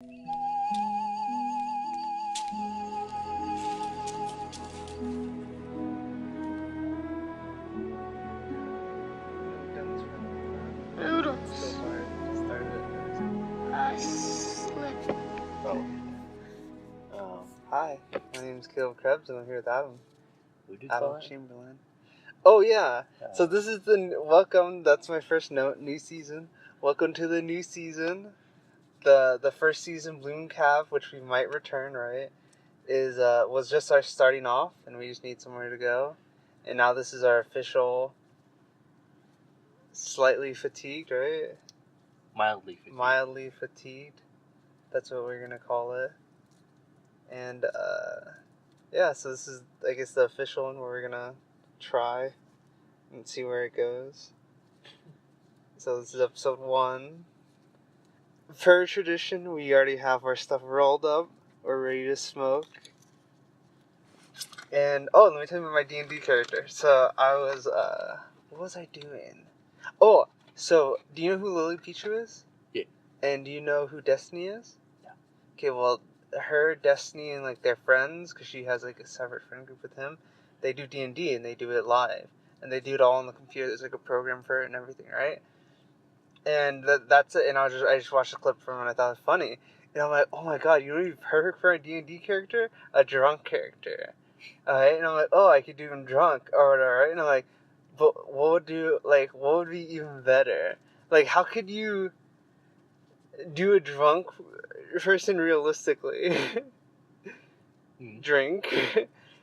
Noodles. Slip. Hi, my name's Caleb Krebs, and I'm here with Adam. Who did Adam call it? Chamberlain. Oh yeah. So this is the welcome. That's my first note. New season. Welcome to the new season. The first season, Bloom Cave, which we might return, right? Was just our starting off, and we just need somewhere to go. And now this is our official. Slightly fatigued, right? Mildly fatigued. Mildly fatigued. That's what we're gonna call it. And yeah, so this is, I guess, the official one where we're gonna try and see where it goes. So this is episode 1. Per tradition, we already have our stuff rolled up. We're ready to smoke. And let me tell you about my D&D character. So I was what was I doing? Oh, so do you know who Lily Pichu is? Yeah. And do you know who Destiny is? Yeah. Okay, well, her, Destiny, and like their friends, because she has like a separate friend group with him, they do D&D and they do it live, and they do it all on the computer. There's like a program for it and everything, right? And that's it. And I just watched a clip from it and I thought it was funny. And I'm like, oh my god, you know what'd be perfect for a D&D character? A drunk character. Alright, and I'm like, oh, I could do him drunk or whatever, right? And I'm like, but what would be even better? Like, how could you do a drunk person realistically? Drink.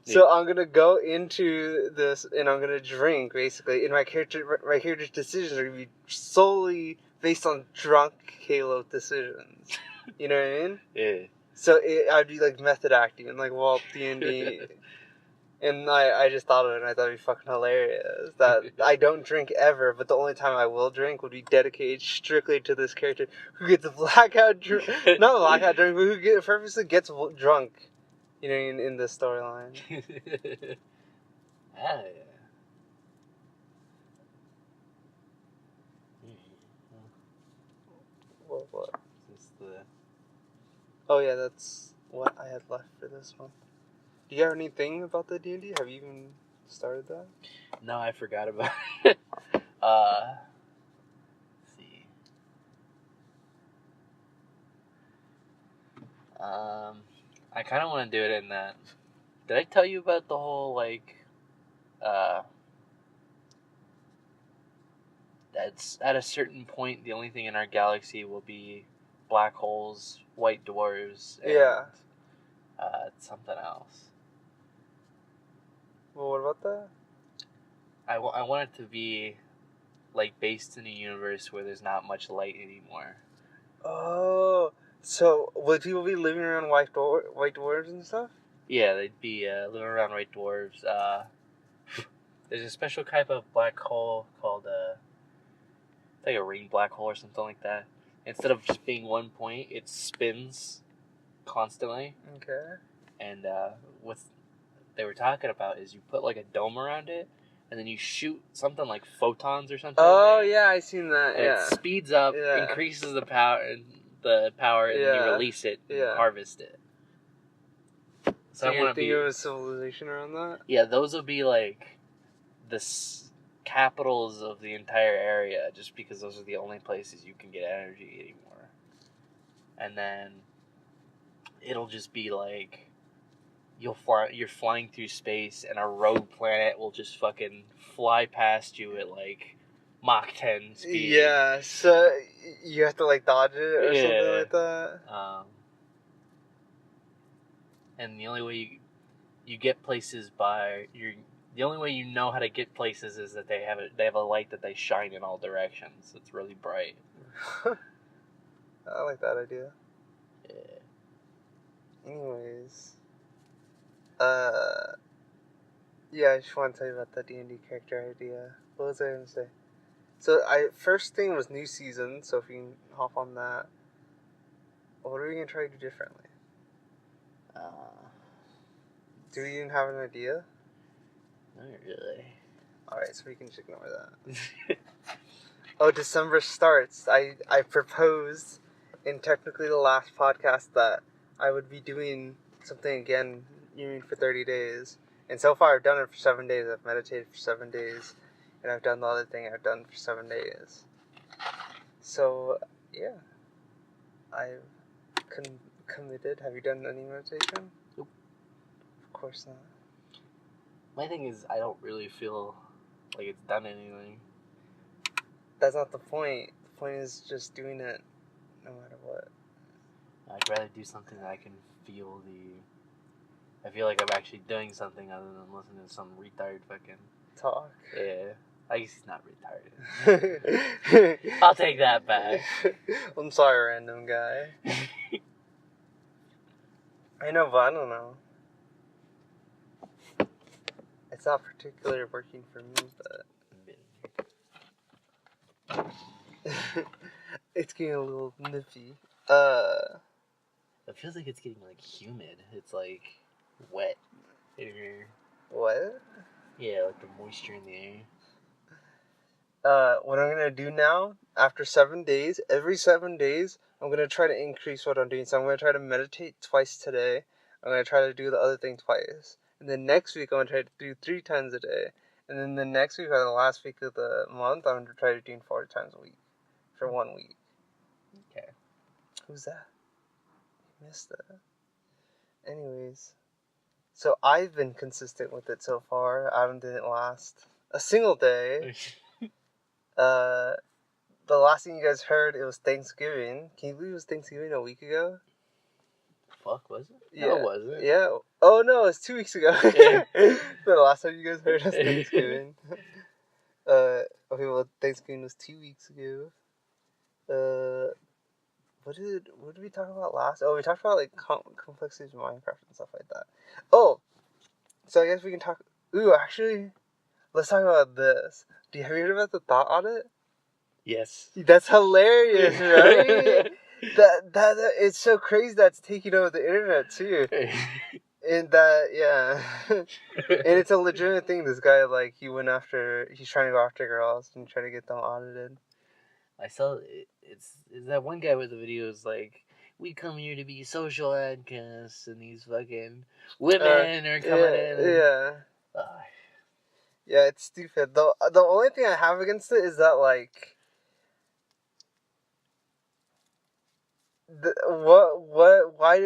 So I'm gonna go into this and I'm gonna drink, basically, and my character's decisions are gonna be solely based on drunk Halo decisions. You know what I mean? Yeah. So I'd be like method acting, like Walt D&D. And I just thought of it, and I thought it'd be fucking hilarious. That I don't drink ever, but the only time I will drink would be dedicated strictly to this character who gets blackout drunk. Not blackout drunk, but who purposely gets drunk. You know, in this storyline. Yeah. What? Is the... Oh yeah, that's what I had left for this one. Do you have anything about the D&D? Have you even started that? No, I forgot about it. Let's see. I kind of want to do it in that. Did I tell you about the whole, that's at a certain point, the only thing in our galaxy will be black holes, white dwarves, and something else. Well, what about that? I want it to be, like, based in a universe where there's not much light anymore. Oh, so would people be living around white dwarves and stuff? Yeah, they'd be living around white dwarves. There's a special type of black hole called like a ring black hole or something like that. Instead of just being one point, it spins constantly. Okay. And what they were talking about is you put like a dome around it, and then you shoot something like photons or something. Oh yeah, I seen that. And Yeah. it speeds up, increases the power, and then you release it and harvest it. So you think of a civilization around that? Yeah, those would be like the capitals of the entire area, just because those are the only places you can get energy anymore. And then it'll just be like you're flying through space, and a rogue planet will just fucking fly past you at like Mach 10 speed. Yeah, so you have to like dodge it or something like that. And the only way you get places the only way you know how to get places is that they have a light that they shine in all directions. It's really bright. I like that idea. Yeah. Anyways, yeah, I just want to tell you about that D&D character idea. What was I going to say? So first thing was new season, so if you can hop on that. What are we going to try to do differently? Do we even have an idea? Not really. Alright, so we can just ignore that. Oh, December starts. I proposed in technically the last podcast that I would be doing something again, you mean for 30 days. And so far I've done it for 7 days. I've meditated for 7 days. And I've done the other thing I've done for 7 days. So, yeah. I've committed. Have you done any meditation? Nope. Of course not. My thing is, I don't really feel like it's done anything. That's not the point. The point is just doing it no matter what. I'd rather do something that I can feel I feel like I'm actually doing something other than listening to some retarded fucking Talk. Yeah. I guess he's not retarded. I'll take that back. I'm sorry, random guy. I know, but I don't know. It's not particularly working for me, but it's getting a little nippy. It feels like it's getting like humid. It's like wet in here. What? Yeah, like the moisture in the air. What I'm gonna do now, after 7 days, every 7 days, I'm gonna try to increase what I'm doing. So I'm gonna try to meditate twice today. I'm gonna try to do the other thing twice. And then next week, I'm gonna try to do 3 times a day. And then the next week, or the last week of the month, I'm gonna try to do 40 times a week. For 1 week. Okay. Who's that? Missed that. Anyways. So I've been consistent with it so far. Adam didn't last a single day. The last thing you guys heard, it was Thanksgiving. Can you believe it was Thanksgiving a week ago? Fuck, was it? Yeah. No, it wasn't. Yeah. Oh no, it was 2 weeks ago. Yeah. The last time you guys heard was Thanksgiving. Okay, well, Thanksgiving was 2 weeks ago. What did we talk about last? Oh, we talked about like complexities of Minecraft and stuff like that. Oh, so I guess we can talk. Ooh, actually, let's talk about this. Have you heard about the thought audit? Yes. That's hilarious, right? that it's so crazy that's taking over the internet too. And that, yeah. And it's a legitimate thing. This guy, like, he's trying to go after girls and try to get them audited. I saw it's that one guy with the videos like, we come here to be social outcasts and these fucking women are coming in. And, yeah. Yeah, it's stupid. The only thing I have against it is that, like, why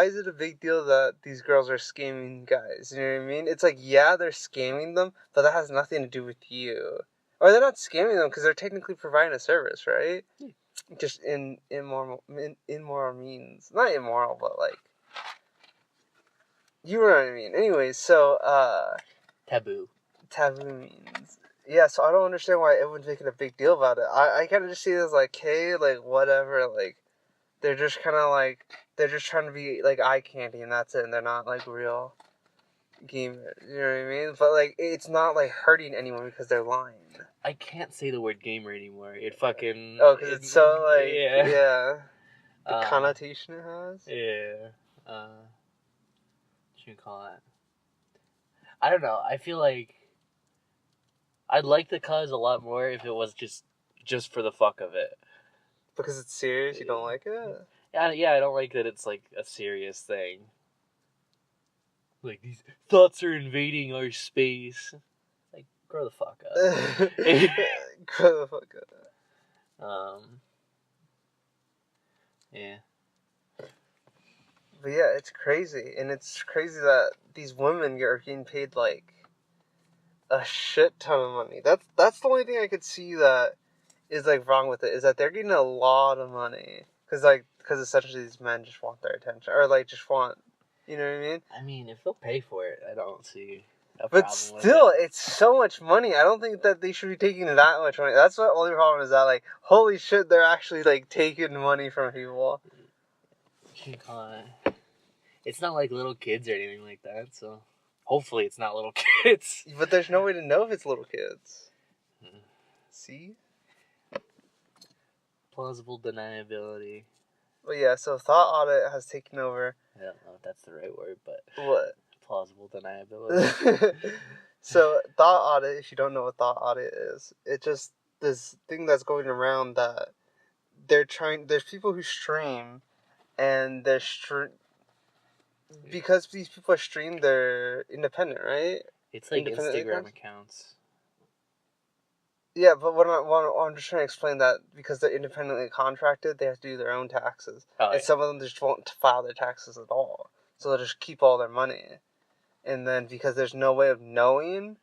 is it a big deal that these girls are scamming guys? You know what I mean? It's like, yeah, they're scamming them, but that has nothing to do with you. Or they're not scamming them because they're technically providing a service, right? Yeah. Just in immoral means. Not immoral, but like, you know what I mean. Anyways, so taboo means. Yeah, so I don't understand why everyone's making a big deal about it. I kind of just see it as like, hey, like, whatever, like, they're just kind of like, they're just trying to be like eye candy and that's it, and they're not like real gamers, you know what I mean? But like, it's not like hurting anyone because they're lying. I can't say the word gamer anymore. It fucking... Oh, because it's so like, yeah. The connotation it has? Yeah. What should you call it? I don't know. I feel like I'd like the cause a lot more if it was just for the fuck of it. Because it's serious, you don't like it? Yeah, I don't like that it's like a serious thing. Like, these thoughts are invading our space. Like, grow the fuck up. Grow the fuck up. Yeah. But yeah, it's crazy. And it's crazy that these women are getting paid like a shit ton of money. That's the only thing I could see that is like wrong with it, is that they're getting a lot of money. Because essentially these men just want their attention. Or like just want, you know what I mean? I mean, if they'll pay for it, I don't see a But problem still, with it. it's so much money. I don't think that they should be taking that much money. That's the only problem, is that, like, holy shit, they're actually, like, taking money from people. It's not like little kids or anything like that, so hopefully it's not little kids. But there's no way to know if it's little kids. See? Plausible deniability. But yeah, so Thought Audit has taken over. I don't know if that's the right word, but... What? Plausible deniability. So, Thought Audit, if you don't know what Thought Audit is, it's just this thing that's going around that there's people who stream, and because these people stream, they're independent, right? It's like Independent Instagram accounts. Yeah, but I'm just trying to explain that because they're independently contracted, they have to do their own taxes. Oh, And yeah. some of them just won't file their taxes at all. So they'll just keep all their money. And then because there's no way of knowing,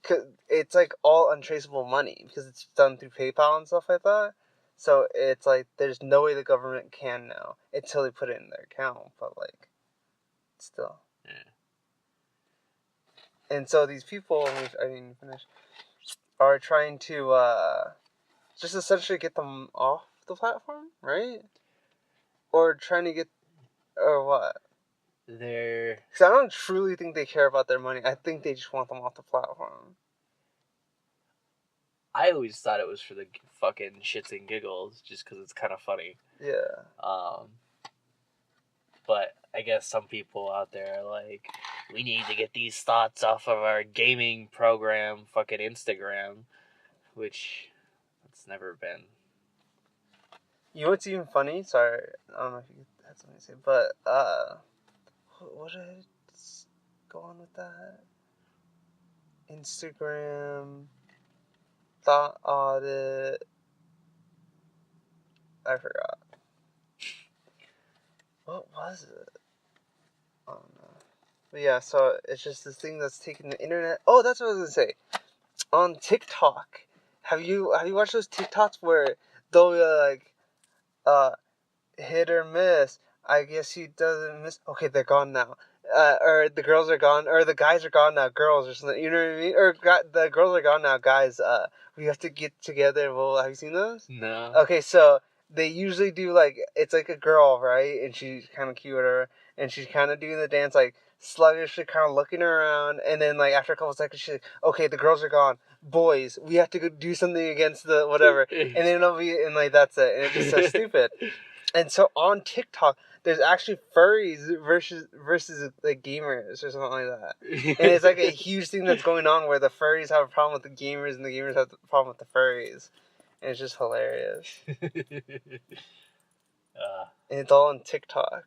'cause it's like all untraceable money because it's done through PayPal and stuff like that. So it's like there's no way the government can know until they put it in their account. But like, still. Yeah. And so these people, I didn't finish, are trying to just essentially get them off the platform, right? Or trying to get, or what? They're... Because I don't truly think they care about their money. I think they just want them off the platform. I always thought it was for the fucking shits and giggles, just because it's kind of funny. Yeah. But I guess some people out there are like, we need to get these thoughts off of our gaming program, fucking Instagram, which it's never been. You know what's even funny? Sorry, I don't know if you had something to say, but what did I go on with that? Instagram, thought audit. I forgot. What was it? I don't know. But yeah, so it's just this thing that's taking the internet. Oh, that's what I was gonna say. On TikTok, have you watched those TikToks where they'll hit or miss? I guess he doesn't miss. Okay, they're gone now. Or the girls are gone, or the guys are gone now. Girls or something. You know what I mean? Or the girls are gone now. Guys, we have to get together. Well, have you seen those? No. Okay, so they usually do like it's like a girl, right? And she's kind of cute, or and she's kind of doing the dance like sluggishly, kind of looking around, and then like after a couple seconds, she's like, "Okay, the girls are gone. Boys, we have to go do something against the whatever." And then it'll be and like that's it, and it's just so stupid. And so on TikTok, there's actually furries versus like gamers or something like that. And it's like a huge thing that's going on where the furries have a problem with the gamers and the gamers have a problem with the furries. And it's just hilarious. And it's all on TikTok.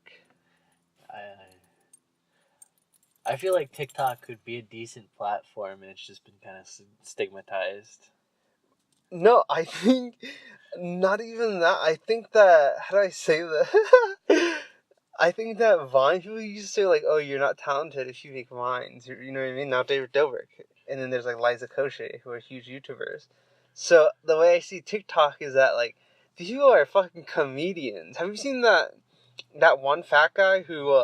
I feel like TikTok could be a decent platform and it's just been kind of stigmatized. No, I think not even that. I think that, how do I say that? I think that Vine people used to say like, "Oh, you're not talented if you make Vines." You know what I mean? Now David Dobrik, and then there's like Liza Koshy, who are huge YouTubers. So the way I see TikTok is that like these people are fucking comedians. Have you seen that one fat guy who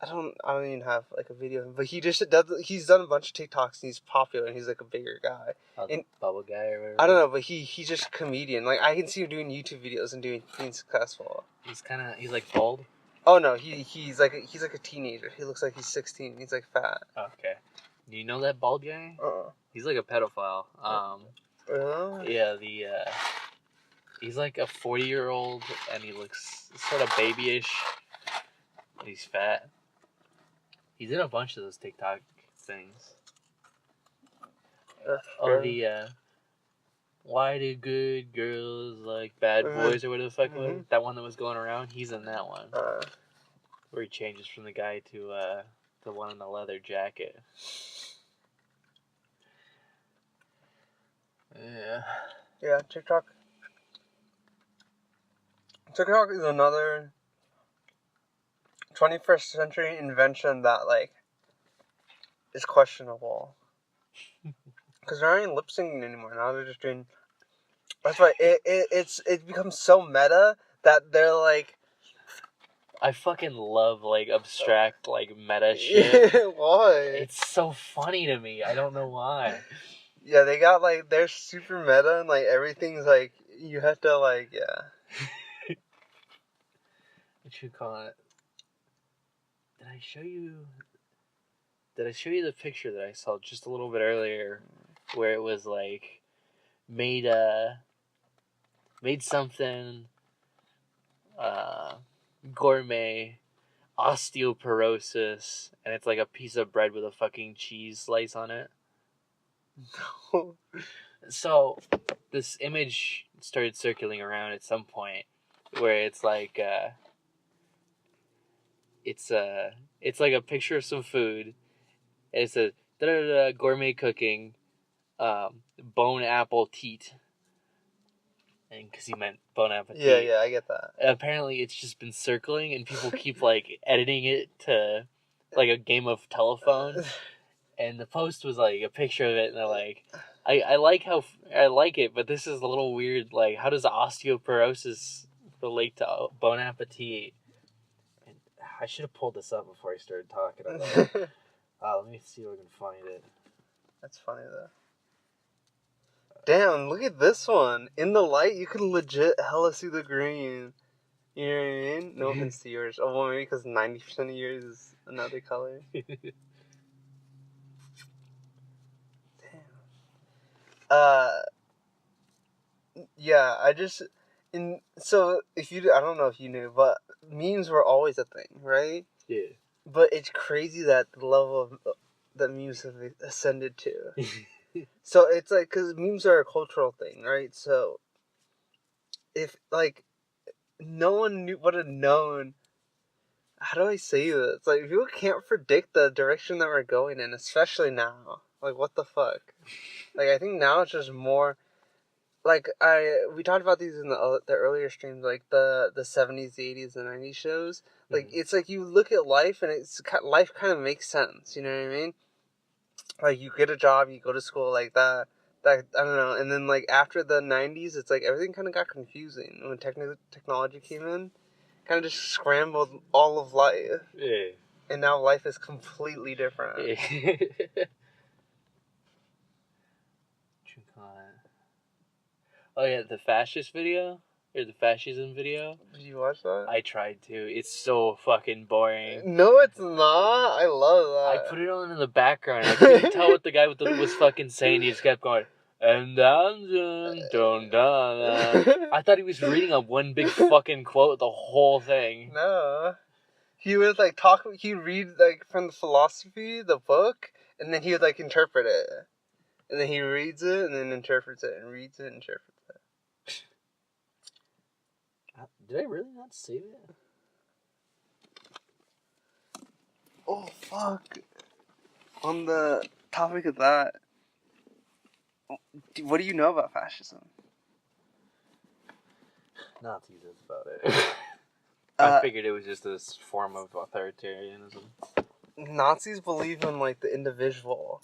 I don't even have like a video of him, but he's done a bunch of TikToks and he's popular and he's like a bigger guy. And bubble guy or whatever. I don't know, but he's just a comedian. Like I can see him doing YouTube videos and being successful. He's like bald. Oh no, he's like a teenager. He looks like he's 16. He's like fat. Okay. Do you know that bald guy? He's like a pedophile. Really? Yeah, he's like a 40-year-old and he looks sort of babyish. He's fat. He's in a bunch of those TikTok things. Why do good girls like bad boys or whatever the fuck it was? That one that was going around, he's in that one. Where he changes from the guy to the one in the leather jacket. Yeah. Yeah, TikTok. TikTok is another 21st century invention that like is questionable. Because they're not even lip syncing anymore. Now they're just doing. That's why it becomes so meta that they're like. I fucking love like abstract like meta shit. Why? It's so funny to me. I don't know why. Yeah, they got like they're super meta and like everything's like you have to like What you call it? Did I show you the picture that I saw just a little bit earlier, where it was like made something gourmet osteoporosis, and it's like a piece of bread with a fucking cheese slice on it. No. So this image started circling around at some point, where it's like it's like a picture of some food, and it says gourmet cooking, bone apple teat, and because he meant bon appetit. Yeah, I get that. And apparently, it's just been circling, and people keep like editing it to like a game of telephone. And the post was like a picture of it, and they're like, I like it, but this is a little weird. Like, how does osteoporosis relate to bon appetit? And I should have pulled this up before I started talking about it. Let me see if I can find it. That's funny though. Damn, look at this one. In the light, you can legit hella see the green. You know what I mean? No offense to yours. Oh, well, maybe because 90% of yours is another color. Yeah, so if you, I don't know if you knew, but memes were always a thing, right? Yeah. But it's crazy that the level of that memes have ascended to. So it's like, because memes are a cultural thing, right? So if, like, no one would have known, how do I say this? Like, people can't predict the direction that we're going in, especially now. Like, what the fuck? Like, I think now it's just more, like, we talked about these in the earlier streams, like the 70s, the 80s, the 90s shows. Like, it's like you look at life and life kind of makes sense, you know what I mean? Like, you get a job, you go to school, like that, I don't know. And then, like, after the 90s, it's like everything kind of got confusing. When technology came in, kind of just scrambled all of life. Yeah. And now life is completely different. Yeah. Oh yeah, the fascist video? Or the fascism video? Did you watch that? I tried to. It's so fucking boring. No, it's not. I love that. I put it on in the background. I couldn't tell what the guy was fucking saying. He just kept going, and down, dun, dun. I thought he was reading a one big fucking quote the whole thing. No. He would, like, he'd read, like, from the philosophy, the book, and then he would, like, interpret it. And then he reads it, and then interprets it, and reads it, and interprets it. Did I really not save it? Oh, fuck. On the topic of that, what do you know about fascism? Nazis, that's about it. I figured it was just this form of authoritarianism. Nazis believe in, like, the individual,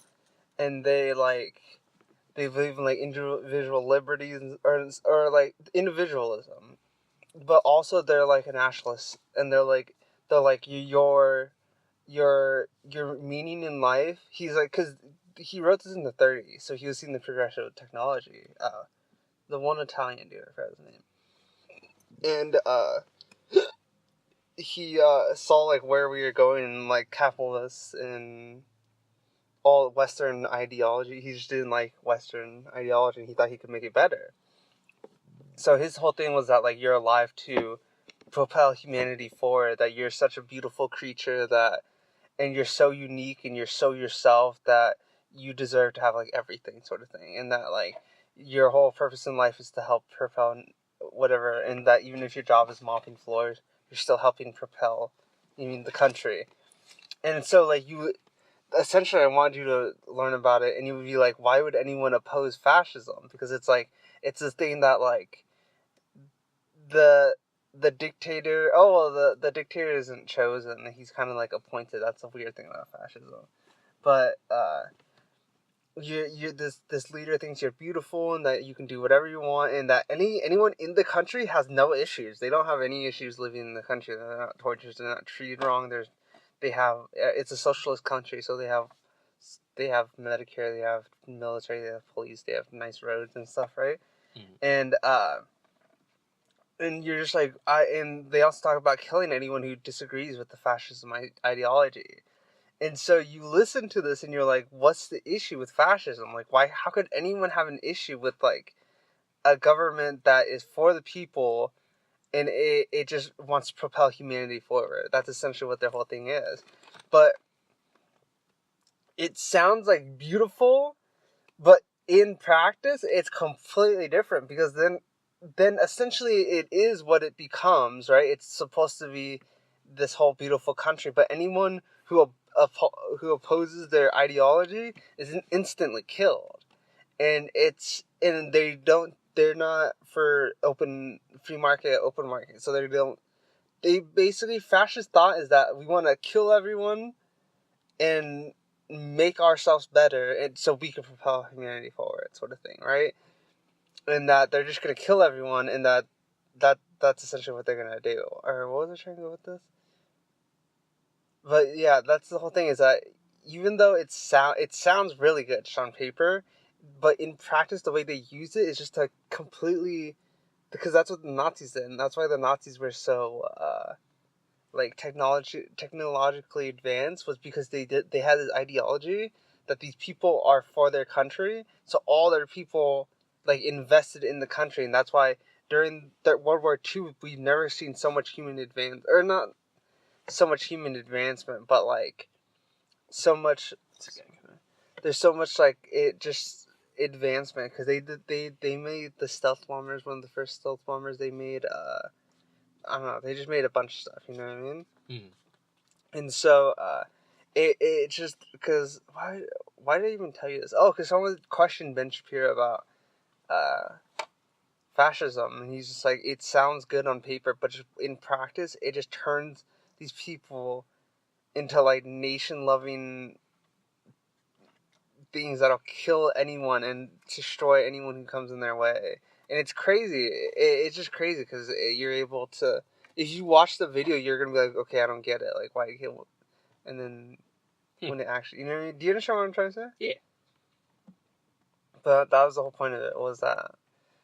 and they believe in, like, individual liberties, or like, individualism. But also they're, like, a nationalist, and they're like your meaning in life. He's like, because he wrote this in the 30s, so he was seeing the progression of technology. The one Italian dude, I forgot his name, and he saw, like, where we were going, and, like, capitalists and all Western ideology. He just didn't like Western ideology, and he thought he could make it better. So his whole thing was that, like, you're alive to propel humanity forward, that you're such a beautiful creature, and you're so unique, and you're so yourself, that you deserve to have, like, everything, sort of thing. And that, like, your whole purpose in life is to help propel whatever, and that even if your job is mopping floors, you're still helping propel, the country. And so, like, essentially, I wanted you to learn about it, and you would be like, why would anyone oppose fascism? Because it's like, it's this thing that, like, the dictator, the dictator isn't chosen, he's kind of, like, appointed. That's a weird thing about fascism. But you this leader thinks you're beautiful, and that you can do whatever you want, and that anyone in the country has no issues. They don't have any issues living in the country. They're not tortured, they're not treated wrong. It's a socialist country, so they have Medicare, they have military, they have police, they have nice roads and stuff, right? Mm-hmm. And you're just like, and they also talk about killing anyone who disagrees with the fascism ideology. And so you listen to this and you're like, what's the issue with fascism? Like, how could anyone have an issue with, like, a government that is for the people, and it just wants to propel humanity forward? That's essentially what their whole thing is. But it sounds, like, beautiful, but in practice, it's completely different, because then then essentially it is what it becomes, right? It's supposed to be this whole beautiful country, but anyone who opposes their ideology is instantly killed, and they're not for free market, open market, so they basically, fascist thought is that we want to kill everyone and make ourselves better, and so we can propel humanity forward, sort of thing, right? And that they're just gonna kill everyone, and that's essentially what they're gonna do. Or what was I trying to go with this? But yeah, that's the whole thing, is that even though it sounds really good just on paper, but in practice the way they use it is just to completely, because that's what the Nazis did, and that's why the Nazis were so like technologically advanced, was because they had this ideology that these people are for their country, so all their people like invested in the country, and that's why during the World War II we've never seen so much human advance, or not so much human advancement, but like so much. There's so much like it just advancement, because they made the stealth bombers, one of the first stealth bombers they made. I don't know. They just made a bunch of stuff. You know what I mean? Mm. And so it just, because why did I even tell you this? Oh, because someone questioned Ben Shapiro about fascism, and he's just like, it sounds good on paper, but just in practice, it just turns these people into like nation-loving beings that'll kill anyone and destroy anyone who comes in their way. And it's crazy. It's just crazy, because you're able to, if you watch the video, you're gonna be like, okay, I don't get it. Like, why you kill? And then when it actually, you know what I mean? Do you understand what I'm trying to say? Yeah. But that was the whole point of it, was that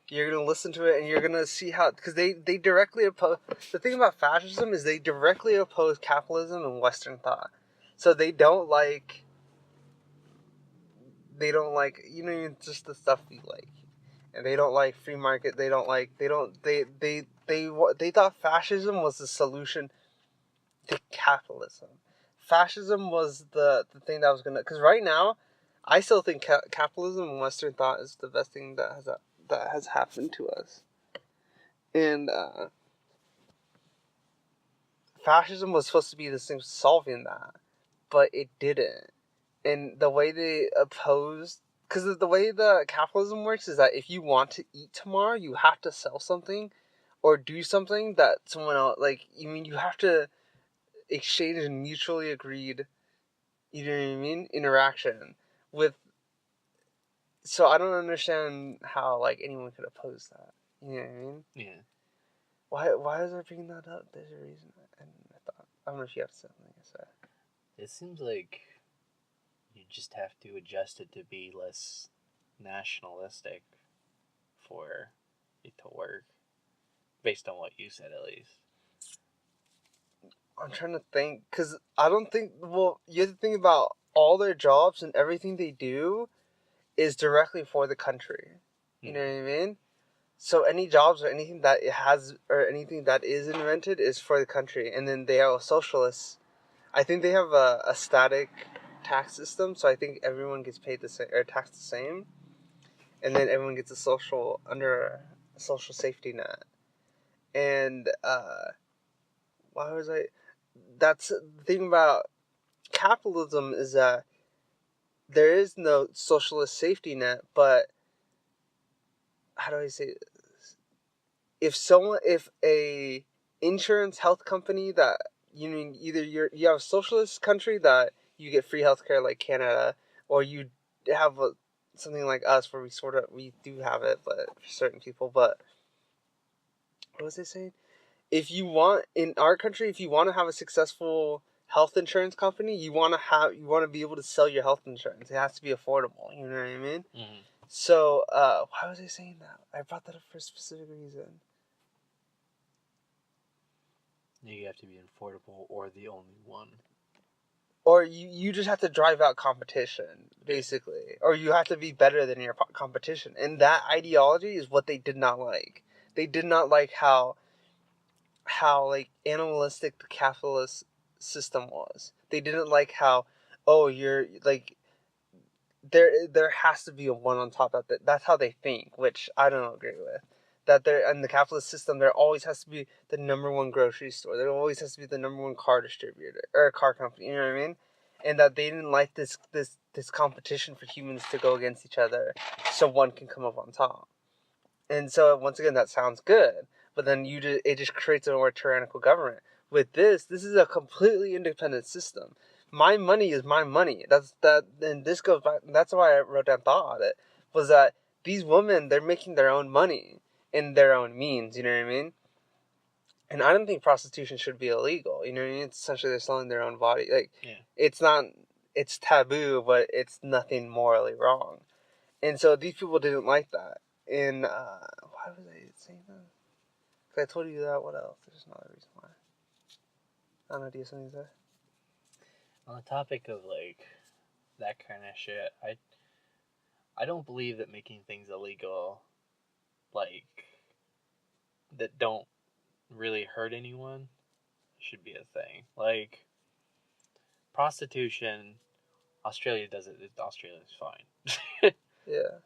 you're gonna listen to it and you're gonna see how, because they directly oppose. The thing about fascism is they directly oppose capitalism and Western thought. So they don't like, you know, just the stuff we like, and they don't like free market. They thought fascism was the solution to capitalism. Fascism was the thing that was gonna, because right now, I still think capitalism and Western thought is the best thing that has happened to us. And fascism was supposed to be this thing solving that, but it didn't. And the way they opposed, because the way the capitalism works is that if you want to eat tomorrow, you have to sell something or do something that someone else, like, you mean, you have to exchange and mutually agreed, you know what I mean, interaction with. So I don't understand how like anyone could oppose that. You know what I mean? Yeah. Why was I bringing that up? There's a reason. And I don't know if you have something to say. It seems like you just have to adjust it to be less nationalistic for it to work, based on what you said, at least. I'm trying to think, because I don't think, well, you have to think about all their jobs and everything they do is directly for the country. You know what I mean? So any jobs or anything that it has, or anything that is invented, is for the country. And then they are socialists. I think they have a static tax system, so I think everyone gets paid the same, or taxed the same. And then everyone gets under a social safety net. And why was I? That's the thing about capitalism, is that there is no socialist safety net, but how do I say this? If a insurance health company that, you mean, either you have a socialist country that you get free healthcare like Canada, or you have something like us where we do have it, but for certain people. But what was I saying? If you want, in our country, if you want to have a successful health insurance company, you want to be able to sell your health insurance. It has to be affordable. You know what I mean? Mm-hmm. So, why was I saying that? I brought that up for a specific reason. You have to be affordable or the only one. Or you just have to drive out competition, basically. Or you have to be better than your competition. And that ideology is what they did not like. They did not like how like animalistic the capitalist system was. They didn't like how, oh, you're like, there has to be a one on top of it. That's how they think, which I don't agree with. that there in the capitalist system there always has to be the number one grocery store. There always has to be the number one car distributor or car company. You know what I mean? And that they didn't like this competition for humans to go against each other, so one can come up on top. And so once again, that sounds good, but then it just creates a more tyrannical government. With this is a completely independent system. My money is my money. And this goes back. That's why I wrote down thought on it. Was that these women, they're making their own money in their own means. You know what I mean? And I don't think prostitution should be illegal. You know what I mean? It's essentially they're selling their own body. Like, It's not. It's taboo, but it's nothing morally wrong. And so these people didn't like that. And why was I saying that? Because I told you that. What else? There's another reason why. I don't know. Do you have something to say? On the topic of like that kind of shit, I don't believe that making things illegal, like that don't really hurt anyone, should be a thing. Like prostitution, Australia does it. Australia's fine. Yeah.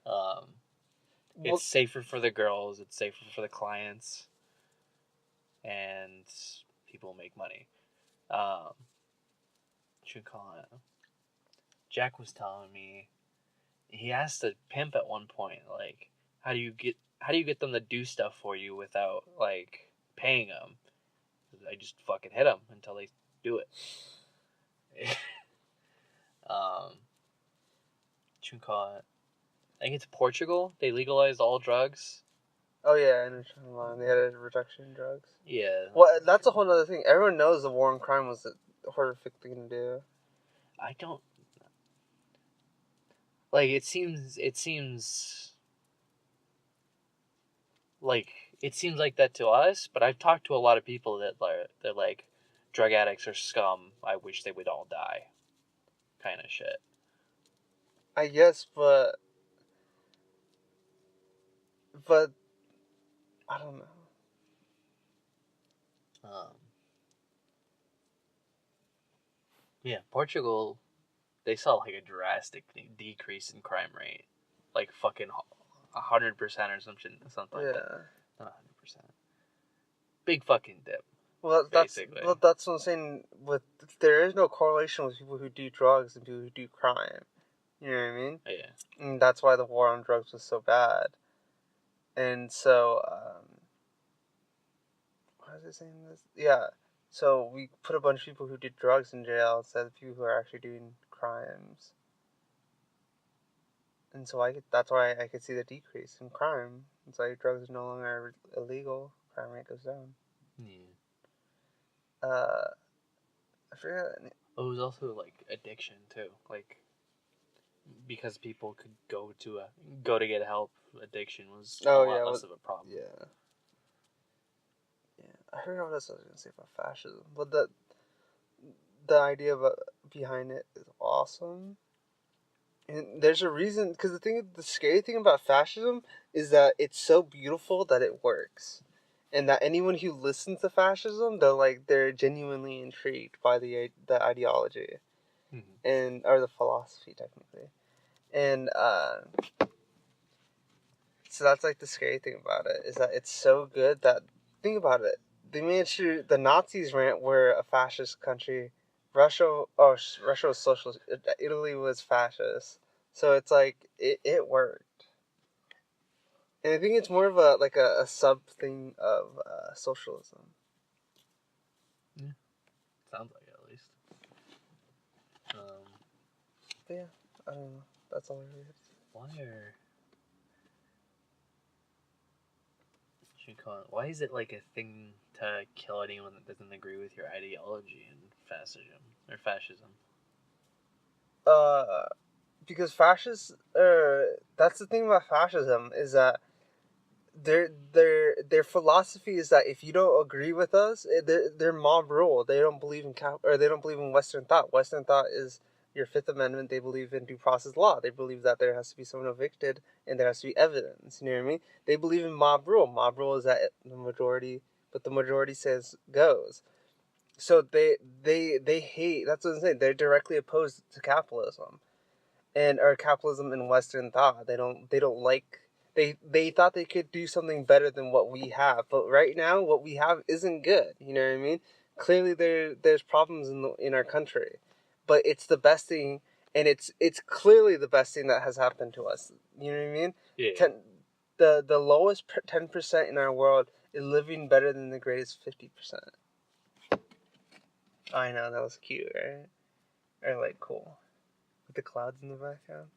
It's safer for the girls. It's safer for the clients, and people make money. What you call it? Jack was telling me he asked a pimp at one point, like, how do you get them to do stuff for you without like paying them? I just fucking hit them until they do it. What you call it? I think it's Portugal. They legalized all drugs. Oh yeah, I know. They had a reduction in drugs. Yeah. Well, that's a whole other thing. Everyone knows the war on crime was a horrific thing to do. I don't like. It seems like that to us, but I've talked to a lot of people that they're like, drug addicts are scum. I wish they would all die. Kind of shit. I guess, but I don't know. Yeah, Portugal, they saw like a drastic decrease in crime rate, like fucking 100% or something like that. Not 100%. Big fucking dip. Well, that's what I'm saying. There is no correlation with people who do drugs and people who do crime. You know what I mean? Yeah. And that's why the war on drugs was so bad. And so, why was I saying this? Yeah. So we put a bunch of people who did drugs in jail instead of people who are actually doing crimes. And so that's why I could see the decrease in crime. It's like drugs are no longer illegal. Crime rate goes down. Yeah. I forget. It was also like addiction too, like because people could go to get help. Addiction was a lot less of a problem. Yeah. I forgot what else I was gonna say about fascism, but the idea behind it is awesome. And there's a reason, because the scary thing about fascism is that it's so beautiful that it works, and that anyone who listens to fascism, they're genuinely intrigued by the ideology, or the philosophy technically, and so that's like the scary thing about it is that it's so good that think about it. They made sure the Nazis were a fascist country. Russia was socialist. Italy was fascist. So it's like it worked, and I think it's more of a sub thing of socialism. Yeah, sounds like it at least. But yeah, I don't know. That's all I read. Why is it like a thing to kill anyone that doesn't agree with your ideology in fascism? Because that's the thing about fascism is that their philosophy is that if you don't agree with us, they're mob rule. They don't believe in they don't believe in Western thought. Western thought is your Fifth Amendment. They believe in due process law. They believe that there has to be someone evicted and there has to be evidence. You know what I mean? They believe in mob rule. Mob rule is that the majority says goes. So they hate. That's what I'm saying. They're directly opposed to capitalism, or capitalism in Western thought. They don't like They thought they could do something better than what we have, but right now what we have isn't good. You know what I mean? Clearly there's problems in our country, but it's the best thing, and it's clearly the best thing that has happened to us. You know what I mean? Yeah. The lowest 10% in our world is living better than the greatest 50%. I know, that was cute, right? Or like cool, with the clouds in the background.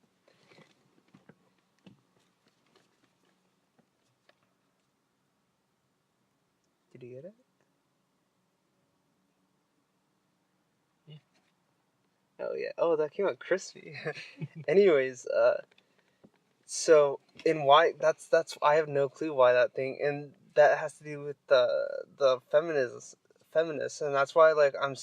Did you get it? Yeah. Oh yeah. Oh, that came out crispy. Anyways, so in why that's I have no clue why that thing, and that has to do with the feminists, and that's why like I'm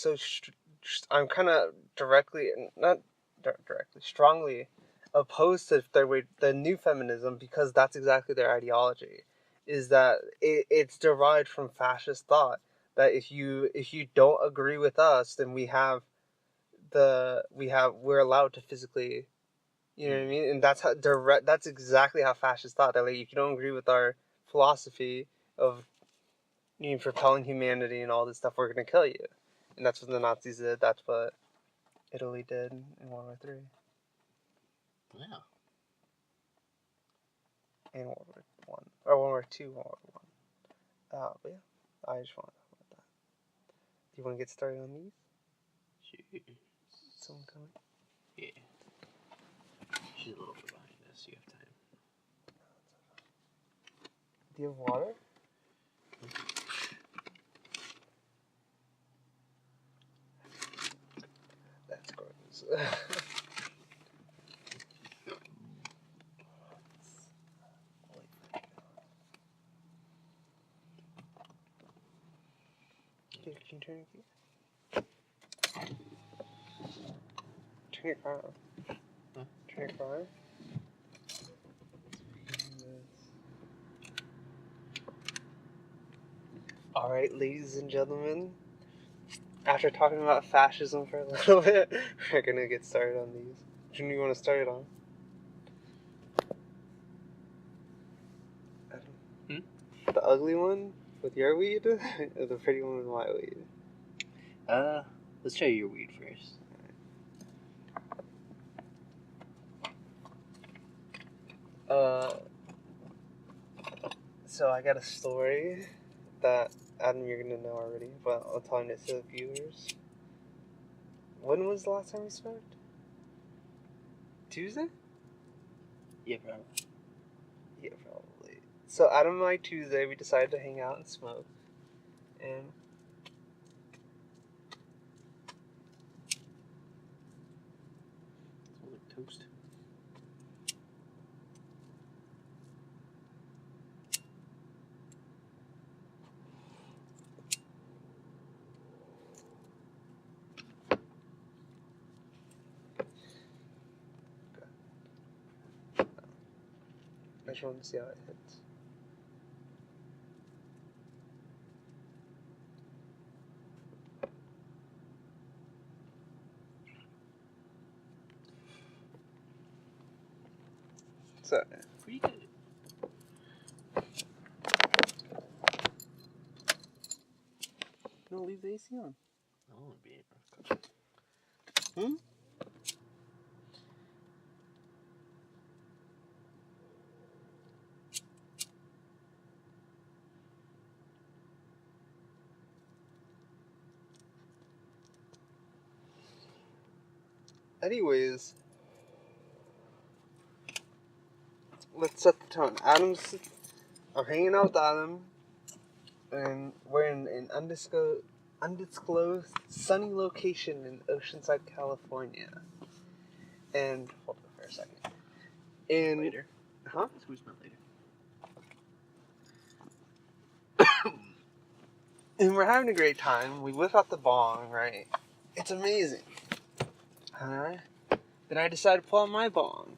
kind of directly, not directly, strongly opposed to the new feminism, because that's exactly their ideology, is that it's derived from fascist thought, that if you don't agree with us, then we're allowed to physically, you know what I mean? And that's exactly how fascists thought. That like, if you don't agree with our philosophy of, propelling humanity and all this stuff, we're gonna kill you. And that's what the Nazis did. That's what Italy did in World War Three Yeah. and World War One, or World War Two, World War One. But yeah, I just want to talk about that. Do you want to get started on these? Shoot. Someone coming? Yeah. She's a little bit behind us. You have time. Do you have water? That's gross. Can you turn your key? Turn your car on. Huh? Turn your car on. Alright, ladies and gentlemen, after talking about fascism for a little bit, we're gonna get started on these. Which one do you want to start it on? The ugly one with your weed, or the pretty one with my weed? Let's try your weed first. So I got a story that, Adam, you're gonna know already, but I'll tell it to the viewers. When was the last time we smoked? Tuesday? Yeah, probably. Yeah, probably. So Adam and I, Tuesday, we decided to hang out and smoke. And It smells like toast. I just wanted to see how it hits. So, Pretty good. no, leave the AC on. I don't want to be able to Hmm? Anyways, let's set the tone. I'm hanging out with Adam, and we're in an undisclosed sunny location in Oceanside, California. And hold on for a second. And later. huh? Who's not later? And we're having a great time. We whip out the bong, right? It's amazing. Alright. Then I decide to pull out my bong.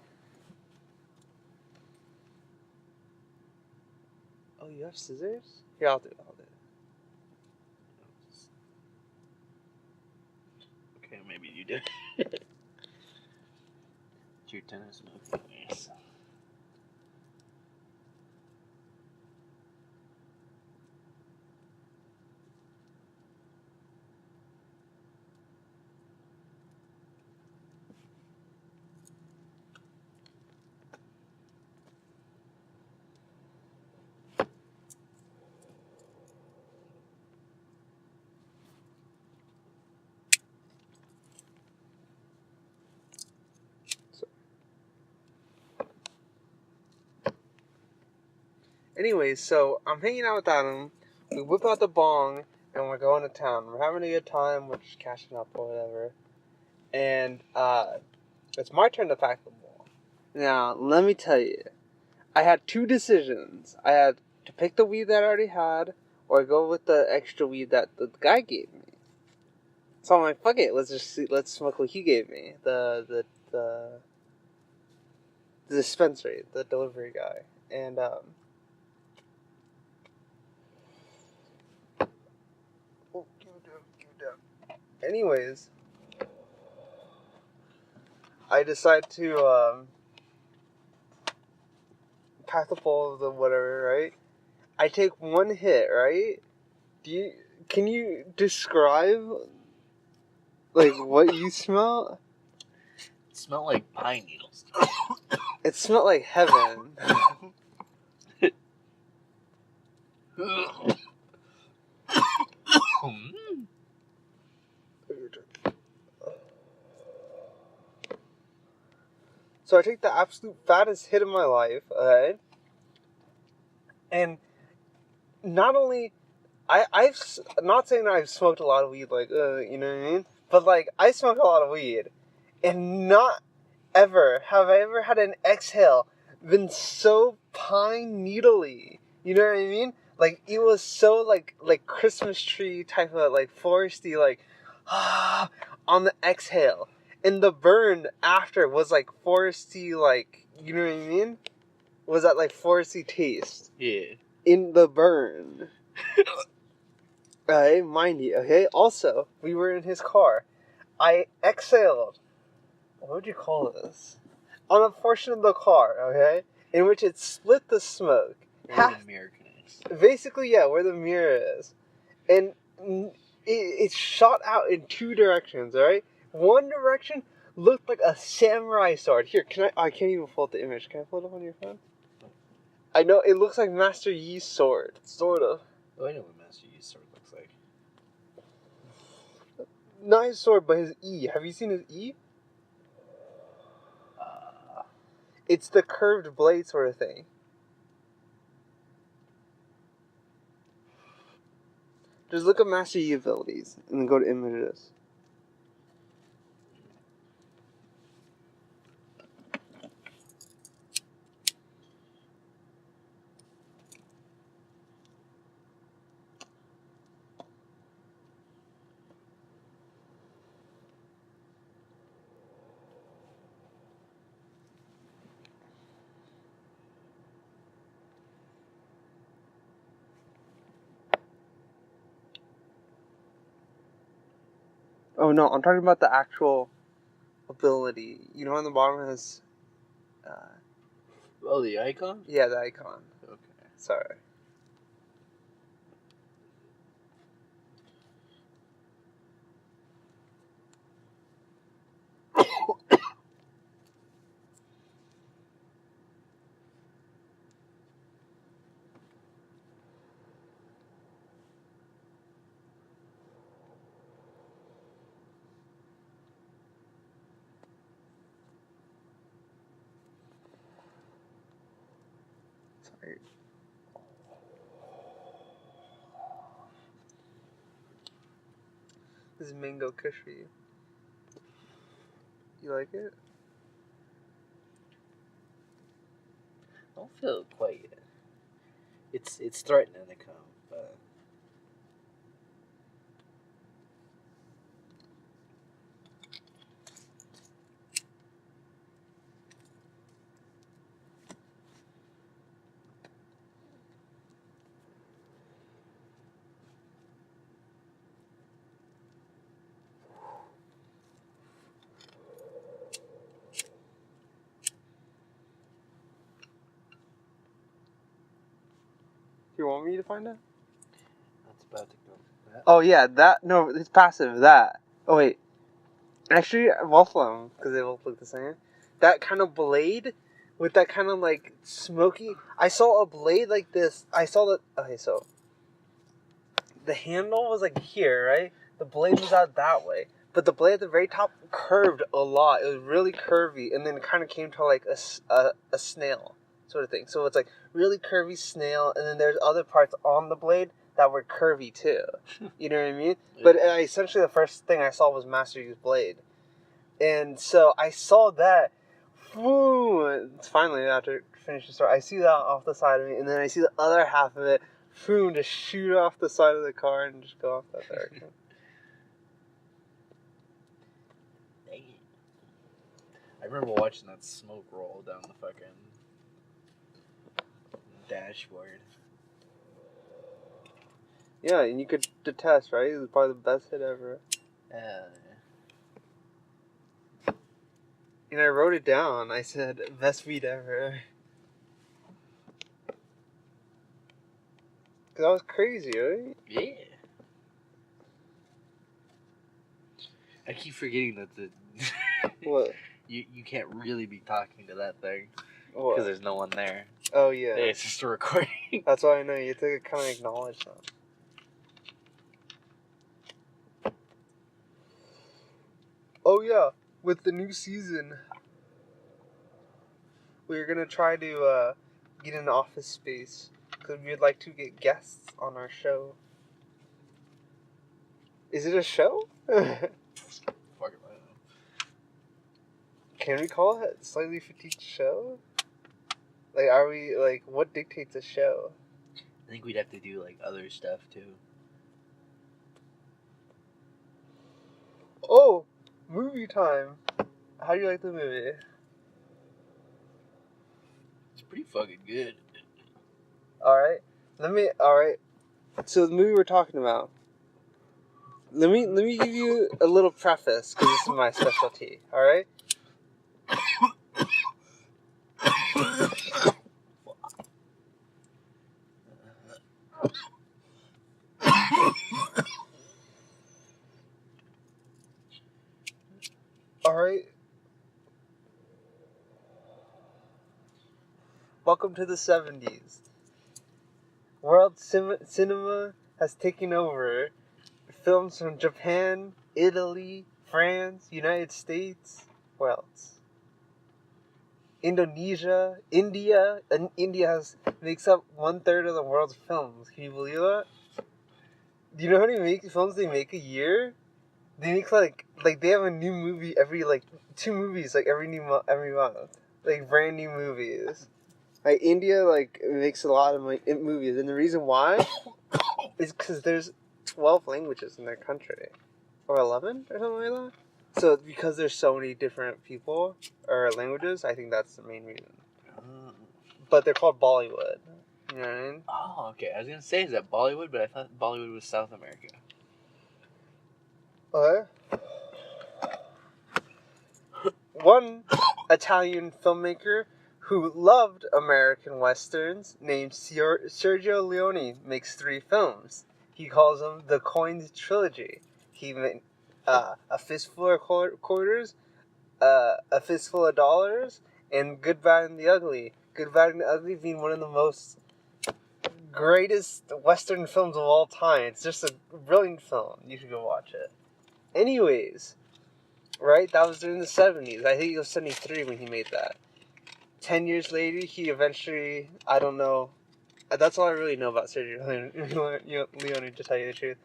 Oh, you have scissors? Here, I'll do it. Okay, maybe you did. It's your tennis smoking. Yes. Anyways, so I'm hanging out with Adam. We whip out the bong, and we're going to town. We're having a good time. We're just catching up or whatever. And it's my turn to pack the ball. Now, let me tell you. I had two decisions. I had to pick the weed that I already had, or go with the extra weed that the guy gave me. So I'm like, fuck it, let's smoke what he gave me. The dispensary, the delivery guy. And oh, give it down. Anyways, I decide to pack the bowl of the whatever, right? I take one hit, right? Can you describe like what you smell? It smelled like pine needles. It smelled like heaven. So I take the absolute fattest hit of my life, alright? And not only I've not saying that I've smoked a lot of weed, like you know what I mean, but like I smoke a lot of weed, and not ever have I ever had an exhale been so pine needly. You know what I mean? Like it was so like Christmas tree type of like foresty, like on the exhale, and the burn after was like foresty, like you know what I mean? Was that like foresty taste? Yeah. In the burn. Right, mind you, okay? Also, we were in his car. I exhaled. What would you call this? On a portion of the car, okay? In which it split the smoke. Where the mirror connects. Basically, yeah, where the mirror is. And it shot out in two directions, alright? One direction looked like a samurai sword. Here, I can't even pull up the image. Can I pull it up on your phone? I know, it looks like Master Yi's sword. Sort of. Oh, I know what Master Yi's sword looks like. Not his sword, but his E. Have you seen his E? It's the curved blade sort of thing. Just look at Master Yi abilities, and then go to images. Oh no, I'm talking about the actual ability. You know, on the bottom has, Oh, the icon? yeah, the icon. Okay. Sorry. Sorry. This is mango kush for you. You like it? I don't feel it quite yet. It's threatening to come, but Do you want me to find it? that's about to go. Oh yeah, that, no, it's passive, that. Oh wait. Actually, both of them, because they both look the same. That kind of blade, with that kind of like smoky, I saw a blade like this, okay, so, the handle was like here, right? The blade was out that way. But the blade at the very top curved a lot. It was really curvy, and then it kind of came to like a snail. sort of thing. So it's like really curvy snail, and then there's other parts on the blade that were curvy too. You know what I mean? But essentially the first thing I saw was Master Yi's blade. And so I saw that. Boom! Finally, after finishing the story, I see that off the side of me, and then I see the other half of it, boom, just shoot off the side of the car and just go off that direction. Dang it. I remember watching that smoke roll down the fucking dashboard. Yeah, and you could detest, right? It was probably the best hit ever. And I wrote it down. I said, best beat ever. Because that was crazy, right? Yeah. I keep forgetting that the What? you can't really be talking to that thing What? because there's no one there. Oh, yeah. It's just a recording. That's why I know. You have to kind of acknowledge that. Oh, yeah. With the new season, we're going to try to get an office space because we'd like to get guests on our show. Is it a show? Fuck it, I don't know. Can we call it a Slightly Fatigued Show? Like, are we, like, what dictates a show? I think we'd have to do like other stuff too. Oh, movie time. How do you like the movie? It's pretty fucking good. Alright. Alright. So the movie we're talking about. Let me give you a little preface, because this is my specialty, alright? Alright. Welcome to the 70s. World cinema has taken over. Films from Japan, Italy, France, United States, where else? Indonesia, India, and India makes up 1/3 of the world's films. Can you believe that? Do you know how many films they make a year? They make like they have a new movie every 2 movies every month, like brand new movies. Like India makes a lot of movies, and the reason why is because there's 12 languages in their country, or 11 or something like that. So because there's so many different people or languages, I think that's the main reason. But they're called Bollywood. You know what I mean? Oh, okay. I was gonna say, is that Bollywood? But I thought Bollywood was South America. Okay. One Italian filmmaker who loved American westerns named Sergio Leone makes 3 films. He calls them the Coins Trilogy. He made A Fistful of Quarters, A Fistful of Dollars, and Good, Bad, and the Ugly. Good, Bad, and the Ugly being one of the most greatest western films of all time. It's just a brilliant film. You should go watch it. Anyways, right? That was during the 70s. I think it was 73 when he made that. 10 years later, he eventually, I don't know. That's all I really know about Sergio Leone, to tell you the truth.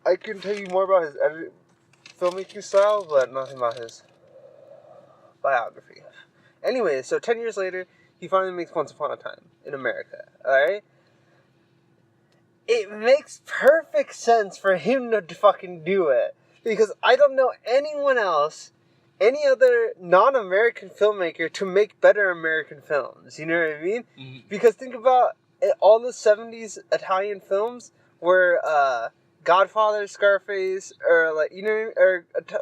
I can tell you more about his filmmaking style, but nothing about his biography. Anyway, so 10 years later, he finally makes Once Upon a Time in America, alright? It makes perfect sense for him to fucking do it. Because I don't know anyone else, any other non-American filmmaker to make better American films. You know what I mean? Mm-hmm. Because think about all the 70s Italian films were Godfather, Scarface, or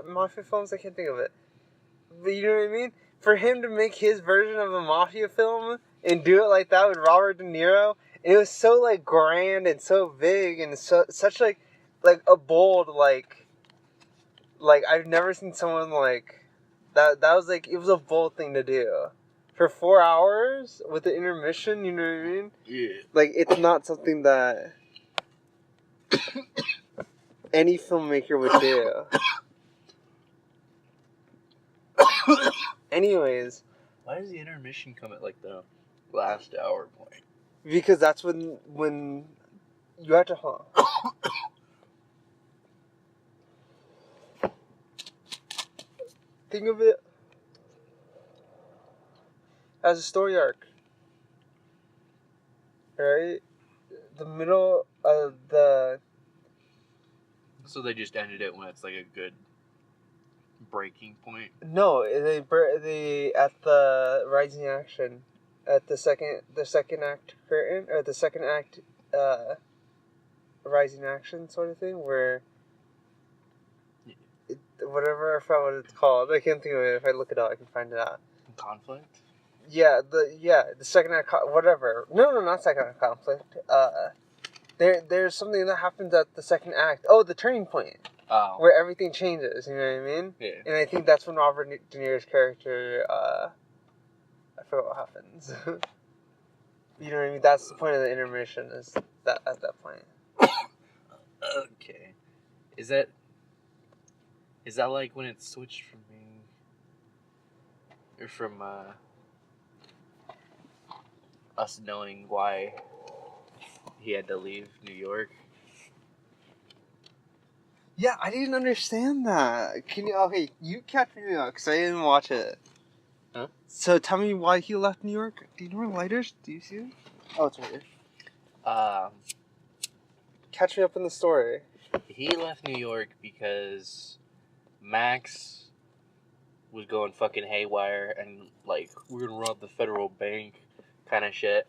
mafia films, I can't think of it. But you know what I mean? For him to make his version of a mafia film and do it like that with Robert De Niro, it was so grand and so big and such a bold I've never seen someone that. That was it was a bold thing to do for 4 hours with the intermission. You know what I mean? Yeah. It's not something that any filmmaker would do. Anyways, Why does the intermission come at like the last hour point? because that's when you have to think of it as a story arc, right? The middle of the So they just ended it when it's like a good breaking point. no, they at the rising action, at the second act curtain or the second act, rising action sort of thing where. Whatever I forgot what it's called. I can't think of it. If I look it up, I can find it out. Conflict? Yeah, the second act, whatever. No, not second act conflict. There's something that happens at the second act. Oh, the turning point. Oh. Where everything changes. You know what I mean? Yeah. And I think that's when Robert De Niro's character. I forgot what happens. You know what I mean? That's the point of the intermission. Is that at that point? Okay. Is that like when it switched from being, or from us knowing why he had to leave New York? Yeah, I didn't understand that. You catch me up because I didn't watch it. Huh? So tell me why he left New York. Do you know where lighters? Do you see it? Oh, it's right here. Catch me up in the story. He left New York because Max was going fucking haywire and like, we're gonna rob the federal bank kind of shit.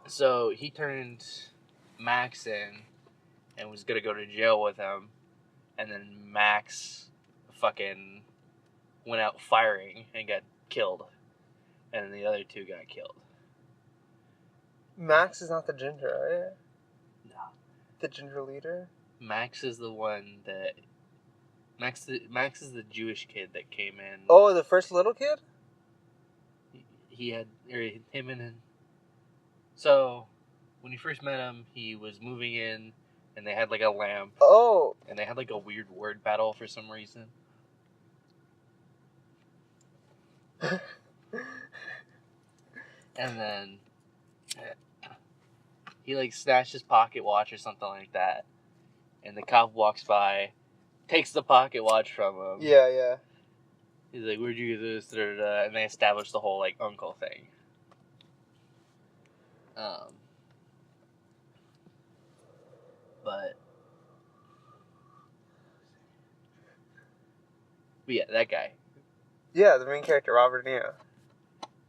So he turned Max in and was gonna go to jail with him, and then Max fucking went out firing and got killed, and then the other two got killed. Max is not the ginger, right? No. The ginger leader? Max is the one that... Max is the Jewish kid that came in. Oh, the first little kid? He had... Or him and... So, when you first met him, he was moving in, and they had like a lamp. Oh. And they had like a weird word battle for some reason. And then he like snatched his pocket watch or something like that, and the cop walks by, takes the pocket watch from him. Yeah. He's like, "Where'd you get this?" Da, da, da. And they establish the whole like uncle thing. But yeah, that guy. Yeah, the main character, Robert De Niro.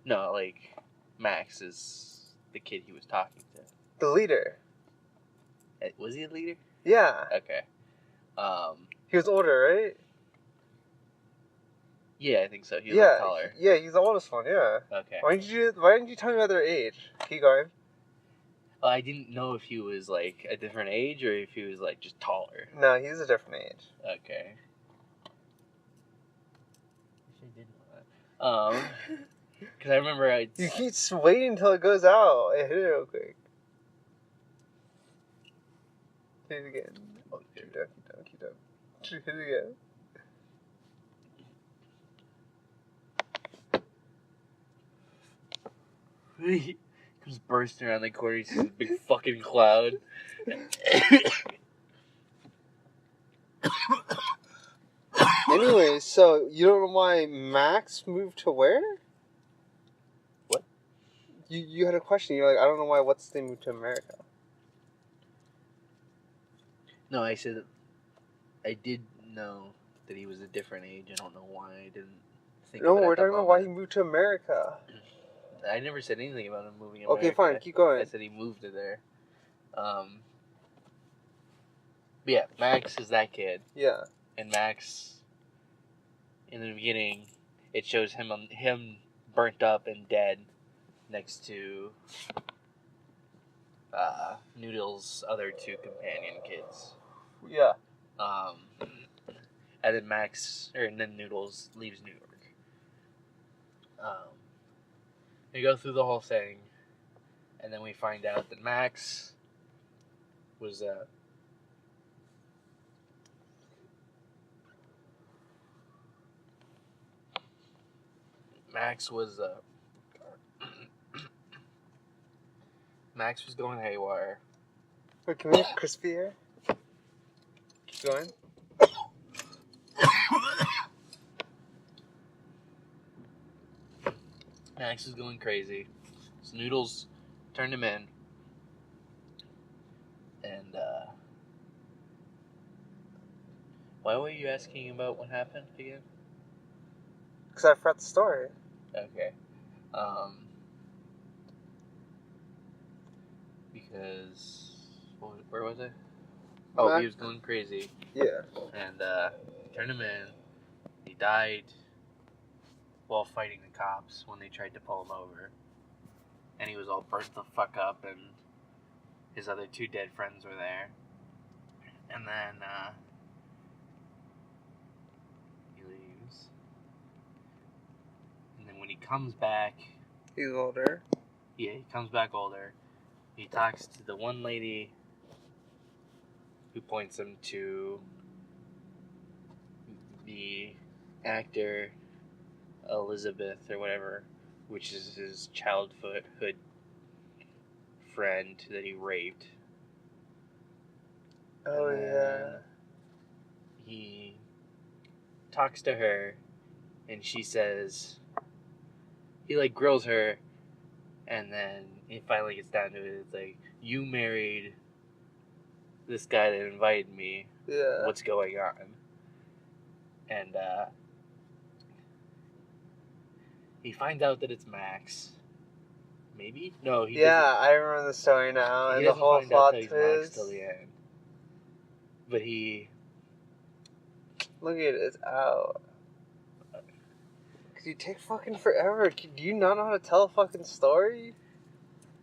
No, like Max is the kid he was talking to. The leader. Was he a leader? Yeah. Okay. He was older, right? Yeah, I think so. He was like, taller. Yeah, he's the oldest one, yeah. Okay. Why didn't you tell me about their age? Keep going. Well, I didn't know if he was like a different age or if he was like just taller. No, he's a different age. Okay. I did know that. Because I remember You keep waiting until it goes out. I hit it real quick. Hit it again. Oh, keep down. Hit it again. He comes bursting around the corner. He sees a big fucking cloud. Anyway, so you don't know why Max moved to where? What? You had a question. You're like, I don't know why. What's they moved to America? No, I said I did know that he was a different age. I don't know why I didn't think No, of it we're at the talking about why he moment. moved to America. I never said anything about him moving to Okay, America. fine. Keep going. I said he moved to there. But yeah, Max is that kid. Yeah. And Max, in the beginning, it shows him burnt up and dead next to Noodle's other two companion kids. Yeah. And then Noodles leaves New York. We go through the whole thing, and then we find out that Max was Max was Max was going haywire. Wait, can we have crispy air? Keep going. Max was going crazy. So Noodles turned him in. And, why were you asking about what happened again? Because I forgot the story. Okay. Because... Where was I? Oh, Max? he was going crazy. Yeah. And, turned him in. He died while fighting the cops when they tried to pull him over. And he was all burnt the fuck up, and his other 2 dead friends were there. And then, he leaves. And then when he comes back... He's older. Yeah, he comes back older. He talks to the one lady who points him to the actor Elizabeth or whatever, which is his childhood friend that he raped. Oh, And yeah. he talks to her, and she says, he like grills her, and then it finally gets down to it. It's like, you married this guy that invited me. Yeah. What's going on? And he finds out that it's Max. Maybe? No, he Yeah, doesn't. I remember the story now. He And the doesn't whole find out plot that he's Max twist. till the end. But he... Look at it, it's out. Cause you take fucking forever. Do you not know how to tell a fucking story?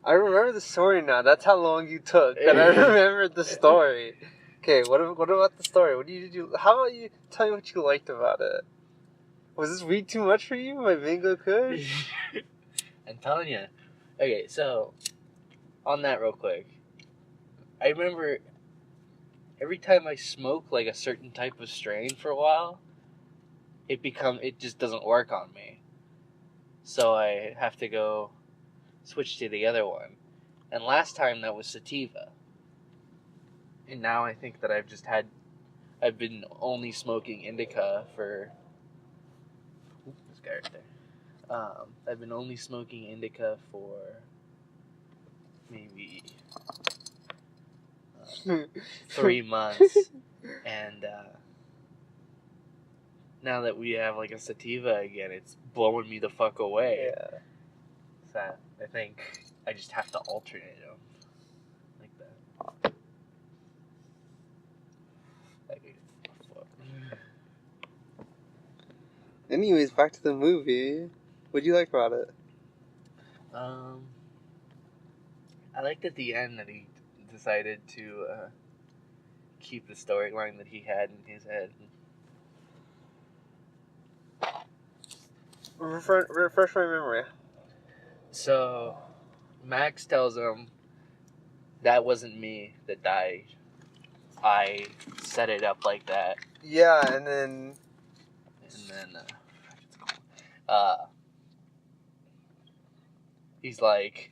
I remember the story now. That's how long you took. But I remembered the story. Okay, what about the story? What did you do? How about you tell me what you liked about it? Was this weed too much for you, my Mango Kush? I'm telling you. Okay, so on that real quick, I remember every time I smoke like a certain type of strain for a while, it just doesn't work on me. So I have to go switch to the other one. And last time that was sativa. And now I think that I've been only smoking indica for... Oop, this guy right there. I've been only smoking indica for maybe 3 months, and now that we have like a sativa again, it's blowing me the fuck away. Yeah. So I think I just have to alternate them like that. Anyways, back to the movie. What'd you like about it? I liked at the end that he decided to keep the storyline that he had in his head. Refresh my memory. So, Max tells him, that wasn't me that died. I set it up like that. Yeah, and then... he's like,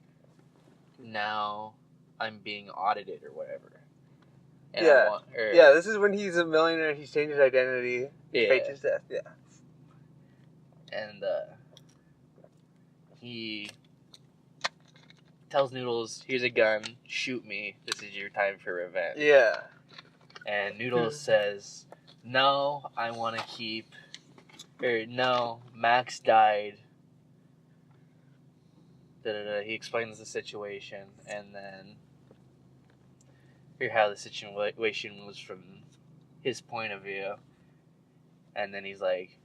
now I'm being audited or whatever. And Yeah. Yeah, this is when he's a millionaire, he's changed his identity. Yeah. Faked his death, yeah. And he tells Noodles, here's a gun, shoot me, this is your time for revenge. Yeah. And Noodles says, no, I want to keep... no, Max died. He explains the situation, and then hear how the situation was from his point of view. And then he's like,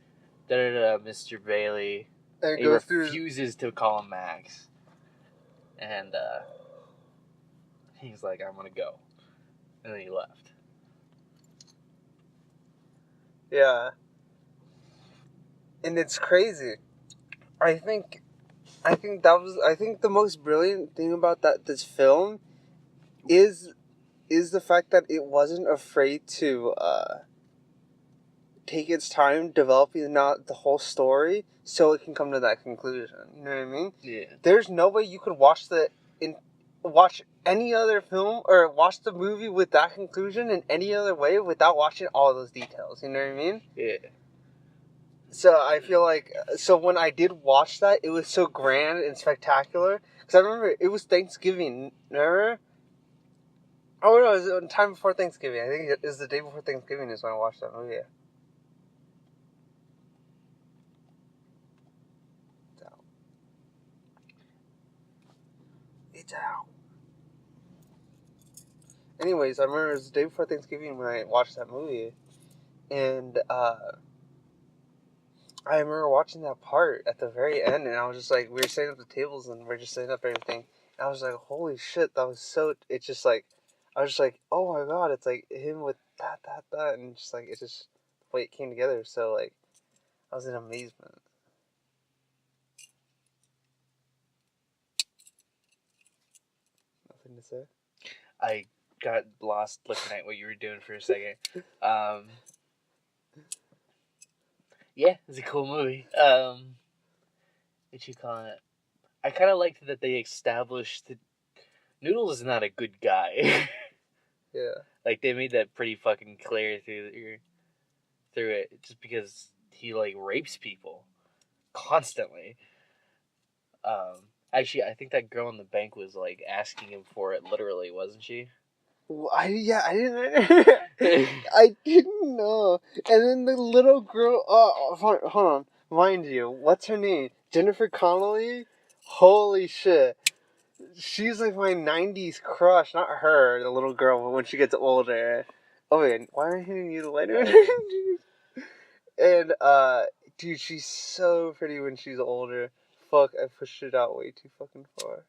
Mr. Bailey. And He goes refuses to call him Max. And he's like, I'm gonna go. And then he left. Yeah. And it's crazy. I think the most brilliant thing about this film is the fact that it wasn't afraid to take its time developing not the whole story so it can come to that conclusion. You know what I mean? Yeah. There's no way you could watch watch any other film or watch the movie with that conclusion in any other way without watching all those details. You know what I mean? Yeah. So I feel like when I did watch that, it was so grand and spectacular. Because I remember it was Thanksgiving. Remember? Oh no, it was on time before Thanksgiving. I think it was the day before Thanksgiving is when I watched that movie. It's out. It's out. Anyways, I remember it was the day before Thanksgiving when I watched that movie, and I remember watching that part at the very end, and I was just like, we were setting up the tables and we are just setting up everything. And I was like, holy shit, that was so. It's just like, I was just like, oh my god, it's like him with that, and just like it's just the way it came together. So like, I was in amazement. Nothing to say. I got lost looking at what you were doing for a second. Yeah, it's a cool movie. What you call it? I kind of liked that they established that Noodles is not a good guy. Yeah. Like they made that pretty fucking clear through it, just because he like rapes people constantly. Actually, I think that girl in the bank was like asking him for it, literally, wasn't she? Well, I didn't. I didn't know. And then the little girl. Hold on. Mind you, what's her name? Jennifer Connelly. Holy shit. She's like my 90s crush, not her, the little girl, when she gets older. Oh, wait, why am I hitting you the lighter? And, dude, she's so pretty when she's older. Fuck, I pushed it out way too fucking far.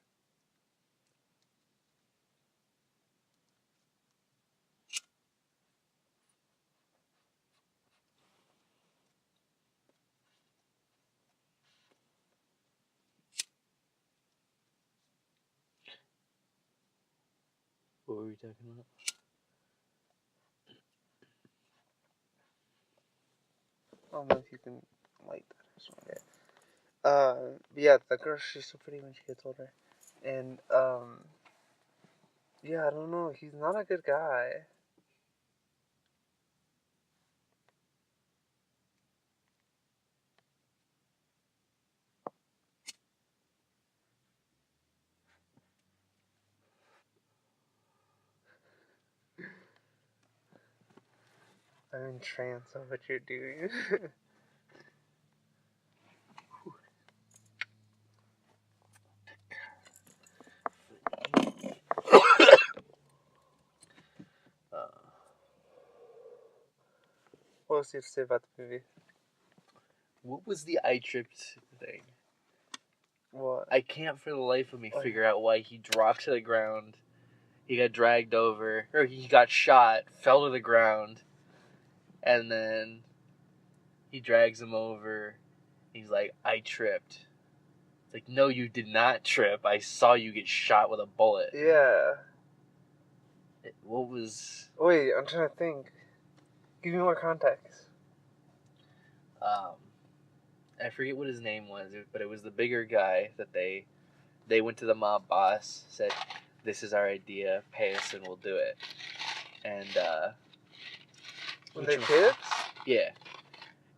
What were we talking about? I don't know if you can light that. I just want it. Yeah, the girl, she's so pretty when she gets older. And, yeah, I don't know. He's not a good guy. I'm in trance of what you're doing. What else do you have to say about the movie? What was the I tripped thing? What? I can't for the life of me figure out why he dropped to the ground. He got dragged over, or he got shot, fell to the ground, and then he drags him over. He's like, I tripped. It's like, no, you did not trip. I saw you get shot with a bullet. Yeah. What was... Wait, I'm trying to think. Give me more context. I forget what his name was, but it was the bigger guy that they went to the mob boss, said, this is our idea, pay us and we'll do it. And, Were they kids? Yeah.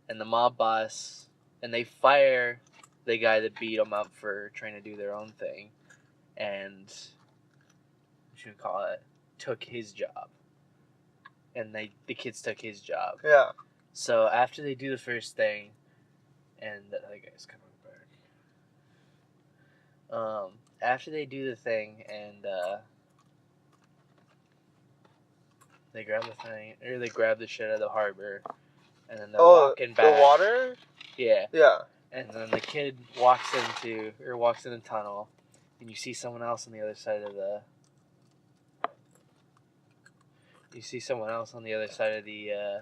And the mob boss, and they fire the guy that beat them up for trying to do their own thing, and, what you call it, took his job. And the kids took his job. Yeah. So after they do the first thing, and the other guy's coming back. After they do the thing, and they grab the thing, or they grab the shit out of the harbor, and then they're walking back. The water? Yeah. Yeah. And then the kid walks in the tunnel, and you see someone else on the other side of the. You see someone else on the other side of the.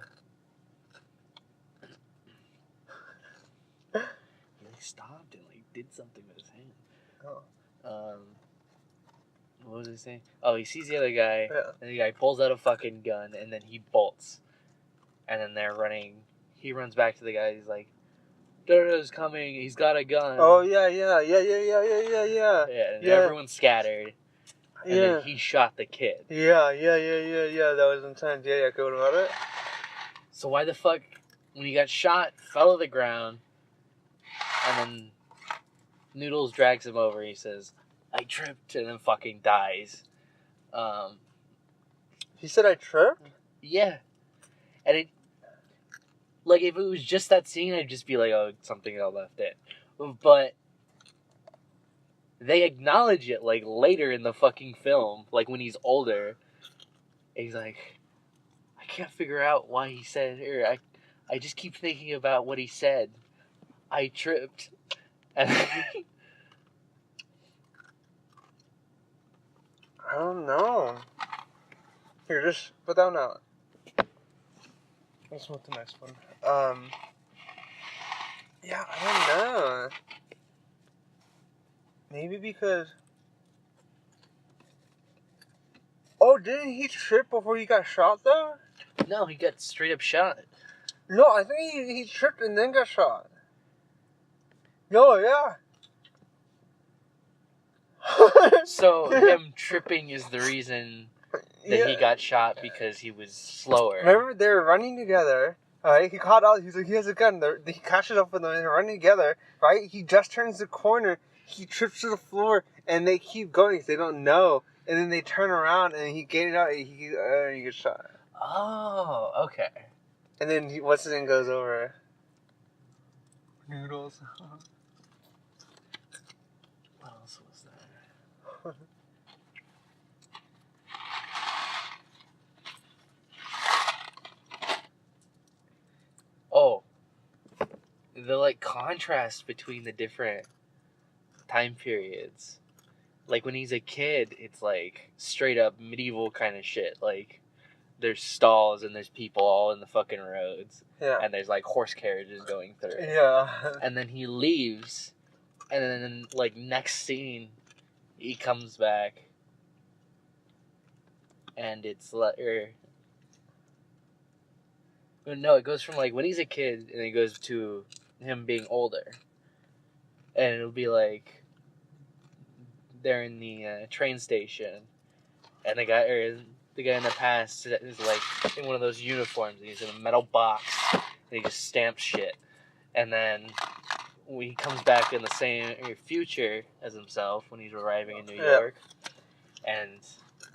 He stopped and like did something with his hand. Oh. What was he saying? Oh, he sees the other guy, Yeah. and the guy pulls out a fucking gun, and then he bolts, and then they're running he runs back to the guy. He's like, Dodo's coming. He's got a gun. Oh yeah. Yeah, and everyone's scattered. And then he shot the kid. Yeah. That was intense. Yeah. Go about it. So why the fuck, when he got shot, fell to the ground, and then Noodles drags him over. He says, "I tripped," and then fucking dies. He said I tripped? Yeah, and it, like, if it was just that scene, I'd just be like, "Oh, something I left in," but they acknowledge it like later in the fucking film, like when he's older. He's like, I can't figure out why he said, or I just keep thinking about what he said. I tripped. And I don't know. Here, just put that one out. Let's move to the next one. Yeah, I don't know. Maybe because... Oh, didn't he trip before he got shot, though? no, he got straight up shot. No, I think he tripped and then got shot. No, yeah. So him tripping is the reason that he got shot, because he was slower. Remember, they were running together, right? He caught out, he's like, he has a gun. He catches up with them and they're running together, right? He just turns the corner, he trips to the floor, and they keep going because they don't know. And then they turn around and he gets it out, and he gets shot. Oh, okay. And then what's his name goes over. Noodles. What else was there? Oh, the like contrast between the different time periods. Like when he's a kid, it's like straight up medieval kind of shit. Like there's stalls and there's people all in the fucking roads. Yeah. And there's like horse carriages going through. Yeah. And then he leaves, and then like next scene, he comes back, and it's like, no, it goes from like when he's a kid, and it goes to him being older, and it'll be like they're in the train station, and the guy in the past is like in one of those uniforms, and he's in a metal box, and he just stamps shit, and then when he comes back in the same future as himself when he's arriving in New York, and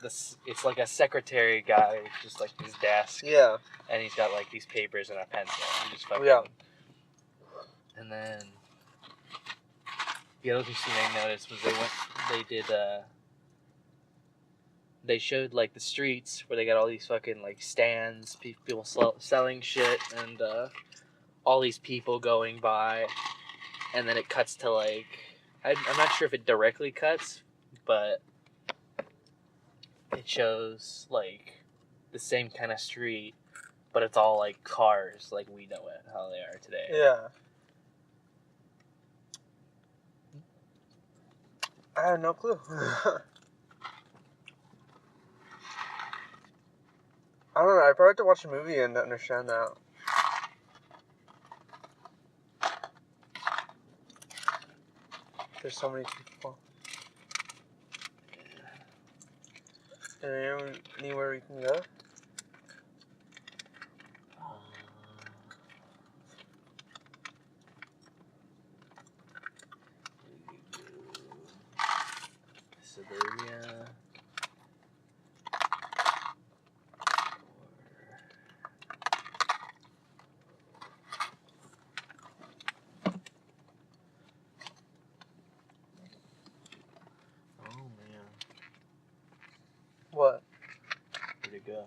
it's like a secretary guy, just like his desk, and he's got like these papers and a pencil, and he just fucking, and then the other thing I noticed was they showed like the streets where they got all these fucking like stands, people selling shit, and all these people going by. And then it cuts to like, I'm not sure if it directly cuts, but it shows like the same kind of street, but it's all like cars, like we know it, how they are today. Yeah. I have no clue. I don't know. I probably have to watch a movie and understand that. There's so many people. Anywhere we can go? Suburbia. What? Where'd it go?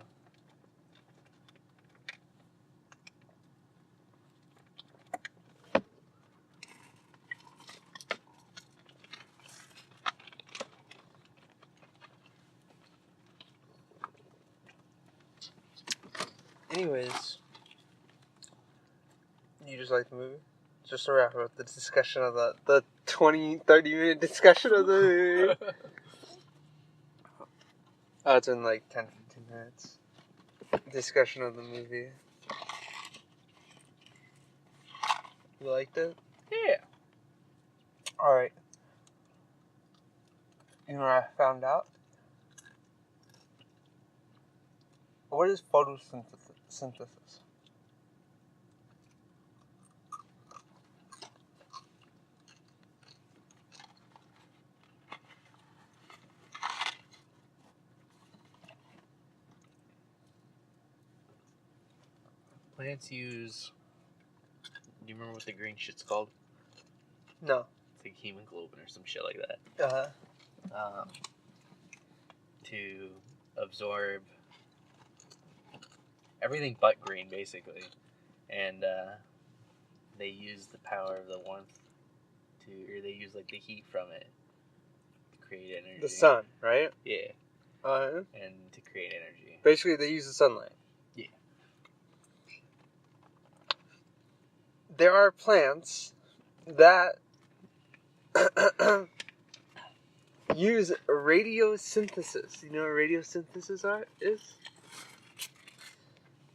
Anyways, you just like the movie? Just to wrap up the discussion of the 20-30 minute discussion of the movie. Oh, it's in like 10-15 minutes. Discussion of the movie. You liked it? Yeah. Alright. You know what I found out? What is photosynthesis? Plants use. Do you remember what the green shit's called? No. It's like hemoglobin or some shit like that. To absorb everything but green, basically, and they use the power of the warmth or they use like the heat from it to create energy. The sun, right? Yeah. And to create energy. Basically, they use the sunlight. Yeah. There are plants that use radiosynthesis. You know what radiosynthesis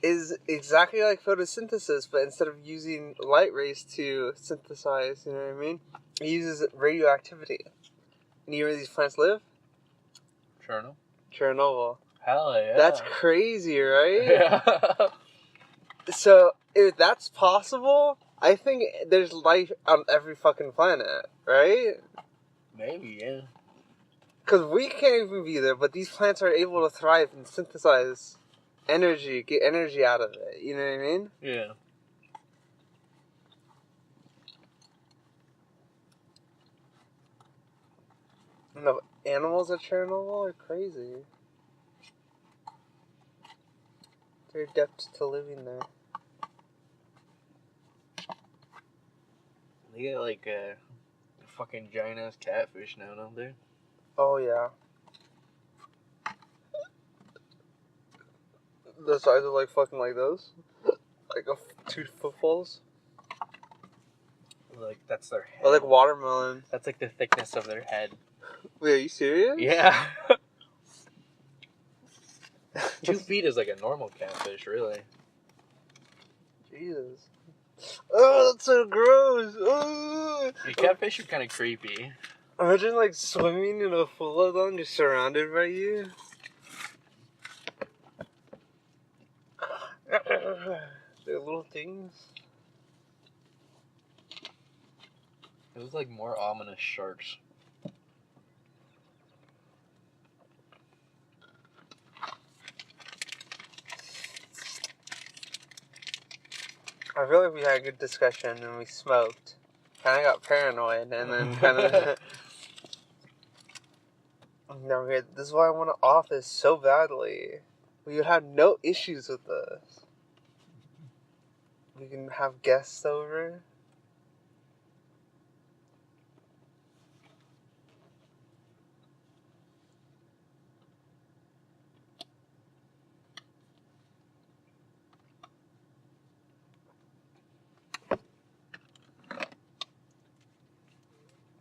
is exactly like photosynthesis, but instead of using light rays to synthesize, you know what I mean? It uses radioactivity. And you know where these plants live? Chernobyl. Hell yeah. That's crazy, right? Yeah. So, if that's possible, I think there's life on every fucking planet, right? Maybe, yeah. Because we can't even be there, but these plants are able to thrive and synthesize energy, get energy out of it. You know what I mean? Yeah. And the animals at Chernobyl are crazy. They're adept to living there. They get like a fucking giant ass catfish now, don't they? Oh, yeah. The size of like fucking like those? Like 2 footballs? Like, that's their head. Or like watermelon. That's like the thickness of their head. Wait, are you serious? Yeah. 2 feet is like a normal catfish, really. Jesus. Oh, that's so gross. Oh. The catfish are kind of creepy. Imagine like swimming in a pool of them just surrounded by you. They're little things. It was like more ominous sharks. I feel like we had a good discussion and we smoked. Kind of got paranoid and then kind of. No, this is why I want an office so badly. We would have no issues with this. We can have guests over.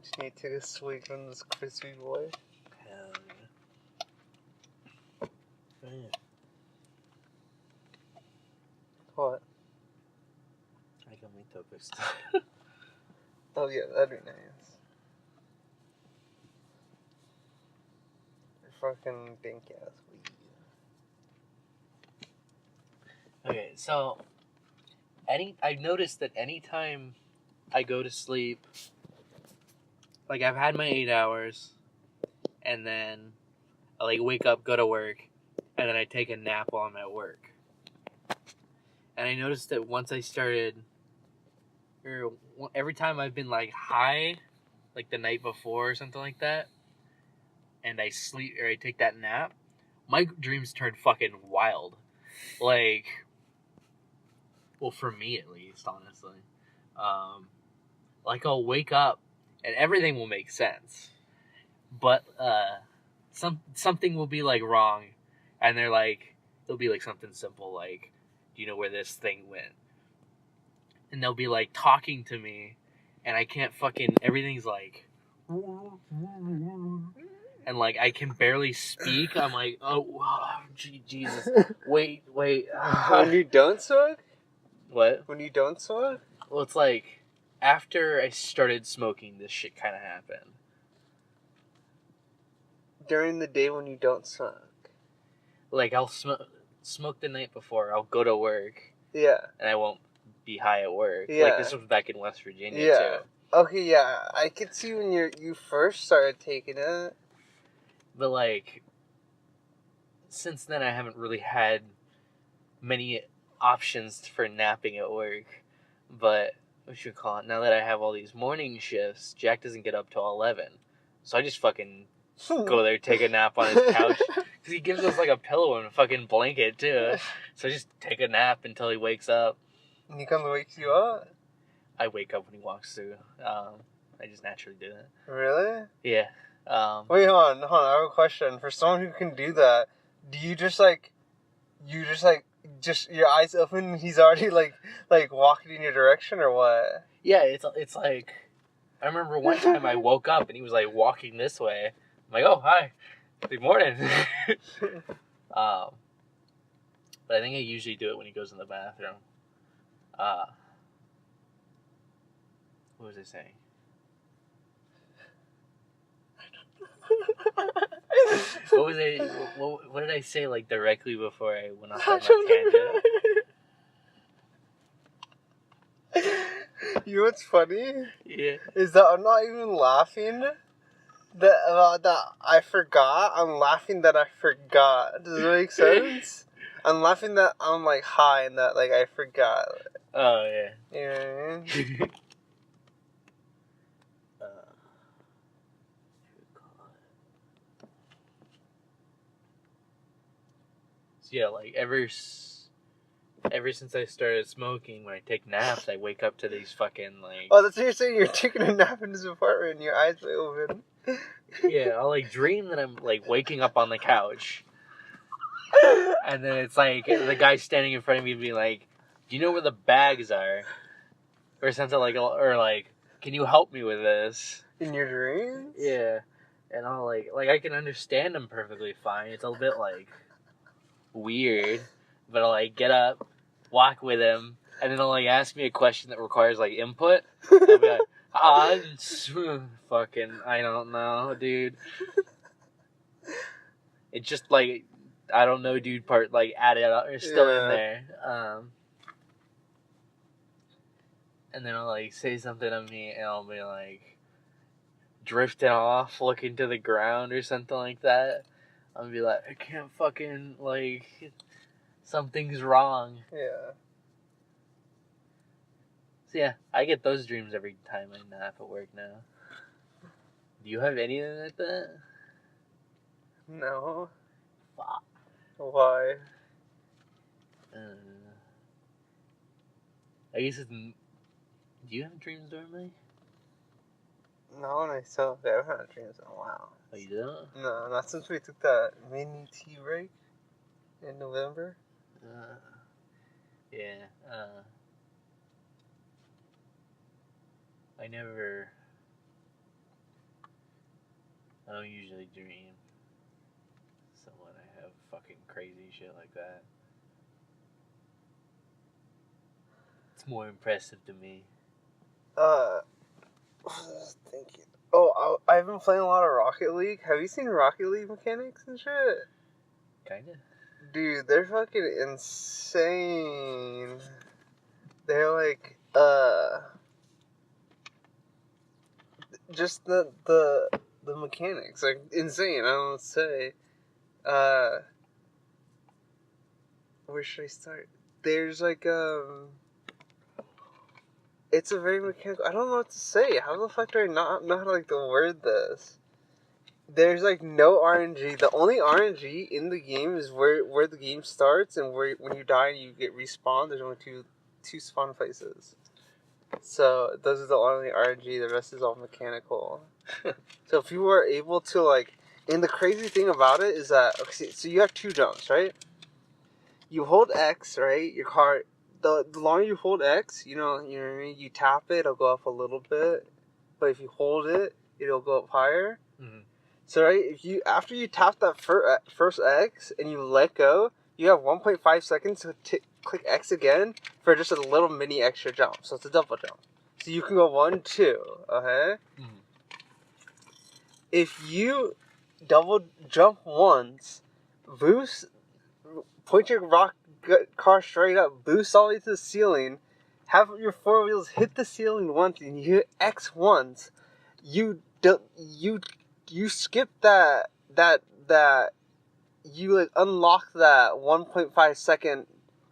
Just need to take a swig from this crispy boy. Hell yeah. Man, What? I got my topics. Oh yeah, that'd be nice. Fucking dink ass weed. Okay, so I've noticed that anytime I go to sleep, like I've had my 8 hours, and then I like wake up, go to work, and then I take a nap while I'm at work. And I noticed that once I started, or every time I've been like high, like the night before or something like that, and I sleep or I take that nap, my dreams turn fucking wild. Like, well, for me at least, honestly. Like I'll wake up and everything will make sense, but something will be like wrong, and they're like, it'll be like something simple like, do you know where this thing went? And they'll be like talking to me, and I can't fucking, everything's like, and like I can barely speak. I'm like, oh, Jesus, wait. When you don't smoke? What? When you don't smoke? Well, it's like, after I started smoking, this shit kind of happened. During the day when you don't smoke. Like, I'll smoke the night before. I'll go to work. Yeah. And I won't be high at work. Yeah. Like, this was back in West Virginia, Yeah. too. Okay, yeah. I could see when you first started taking it. But, like, since then I haven't really had many options for napping at work. But, what you call it, now that I have all these morning shifts, Jack doesn't get up till 11. So I just fucking go there, take a nap on his couch. Because he gives us, like, a pillow and a fucking blanket, too. So I just take a nap until he wakes up. And he comes and wakes you up? I wake up when he walks through. I just naturally do it. Really? Yeah. Wait, hold on. I have a question. For someone who can do that, do you just your eyes open and he's already like walking in your direction or what? Yeah, it's like, I remember one time I woke up and he was like walking this way. I'm like, oh, hi. Good morning. But I think I usually do it when he goes in the bathroom. What was I saying? What did I say, like, directly before I went off on my tangent? You know what's funny? Yeah. Is that I'm not even laughing that I forgot. I'm laughing that I forgot. Does it make sense? I'm laughing that I'm, like, high and that, like, I forgot. Oh, yeah. You know what I mean? So yeah, like ever since I started smoking, when I take naps, I wake up to these fucking like. Oh, that's what you're saying. You're taking a nap in his apartment, and your eyes are open. Yeah, I'll like dream that I'm like waking up on the couch, and then it's like the guy standing in front of me being like, "Do you know where the bags are?" Or something like, or like, "Can you help me with this?" In your dreams? Yeah, and I'll like I can understand him perfectly fine. It's a bit like weird, but I'll like get up, walk with him, and then he'll like ask me a question that requires like input. I'll be like, fucking, I don't know, dude. It's just like, I don't know, dude part like added up or still in there. And then I'll like say something to me, and I'll be like drifting off, looking to the ground or something like that. I'm gonna be like, I can't fucking, like, something's wrong. Yeah. So yeah, I get those dreams every time I nap at work now. Do you have anything like that? No. Fuck. Why? I guess it's... Do you have dreams normally? No, and I still haven't had dreams in a while. Oh, you don't? No, not since we took that mini tea break in November. Yeah. I don't usually dream. So when I have fucking crazy shit like that, it's more impressive to me. What was I thinking? Oh, I've been playing a lot of Rocket League. Have you seen Rocket League mechanics and shit? Kinda. Dude, they're fucking insane. They're like, just the mechanics, like, insane. I don't know what to say. Where should I start? There's like, it's a very mechanical, I don't know what to say. How the fuck do I not know how to, like, to word this? There's, like, no RNG. The only RNG in the game is where the game starts, and where when you die and you get respawned, there's only two spawn places. So, those are the only RNG. The rest is all mechanical. So, if you are able to, like... And the crazy thing about it is that... Okay, so you have two jumps, right? You hold X, right? Your car... The longer you hold X, you know what I mean? You tap it, it'll go up a little bit. But if you hold it, it'll go up higher. Mm-hmm. So, right, after you tap that first X and you let go, you have 1.5 seconds to click X again for just a little mini extra jump. So it's a double jump. So you can go 1, 2, okay? Mhm. If you double jump once, boost, point your car straight up, boost all the way to the ceiling, have your 4 wheels hit the ceiling once, and you hit X once, you skip that you like unlock that 1.5 second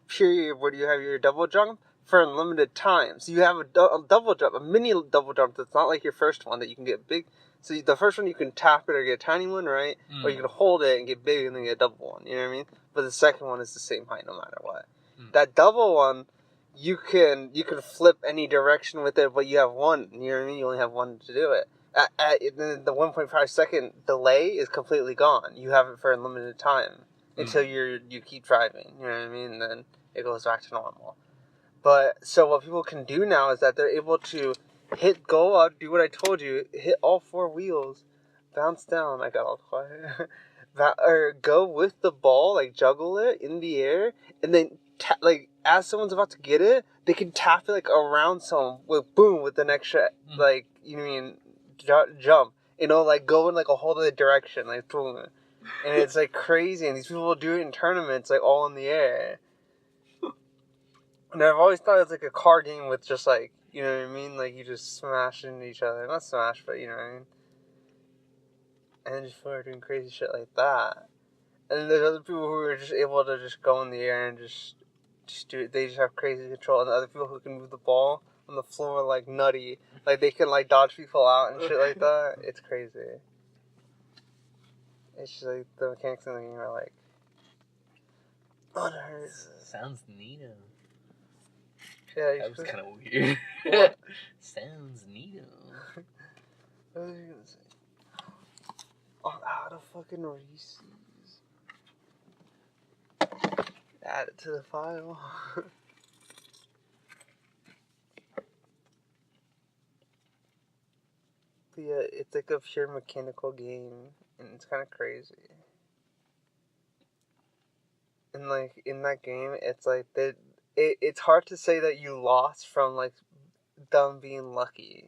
period where you have your double jump for unlimited time. So you have a double jump, a mini double jump that's not like your first one that you can get big. So the first one you can tap it or get a tiny one, right? Or you can hold it and get big and then get a double one. You know what I mean? But the second one is the same height no matter what. That double one, you can flip any direction with it, but you have one. You know what I mean? You only have one to do it. The 1.5 second delay is completely gone. You have it for unlimited time until you keep driving. You know what I mean? And then it goes back to normal. But so what people can do now is that they're able to go out, do what I told you, hit all 4 wheels, bounce down. I got all quiet. Or go with the ball, like juggle it in the air, and then like as someone's about to get it, they can tap it like around someone with boom with an extra like you mean jump. You know, like go in like a whole other direction, like boom, and it's like crazy. And these people will do it in tournaments, like all in the air. And I've always thought it's like a car game with just like, you know what I mean? Like you just smash into each other. Not smash, but you know what I mean? And just are doing crazy shit like that. And then there's other people who are just able to just go in the air and just do it. They just have crazy control. And the other people who can move the ball on the floor like nutty. Like they can like dodge people out and shit like that. It's crazy. It's just like the mechanics in the game are like, oh, that hurts. Sounds neato. Yeah, That was kind of weird. What? Sounds neato. What was you gonna say? I'm out of fucking Reese's. Add it to the file. But yeah, it's like a pure mechanical game, and it's kind of crazy. And like in that game, it's like it's hard to say that you lost from like them being lucky.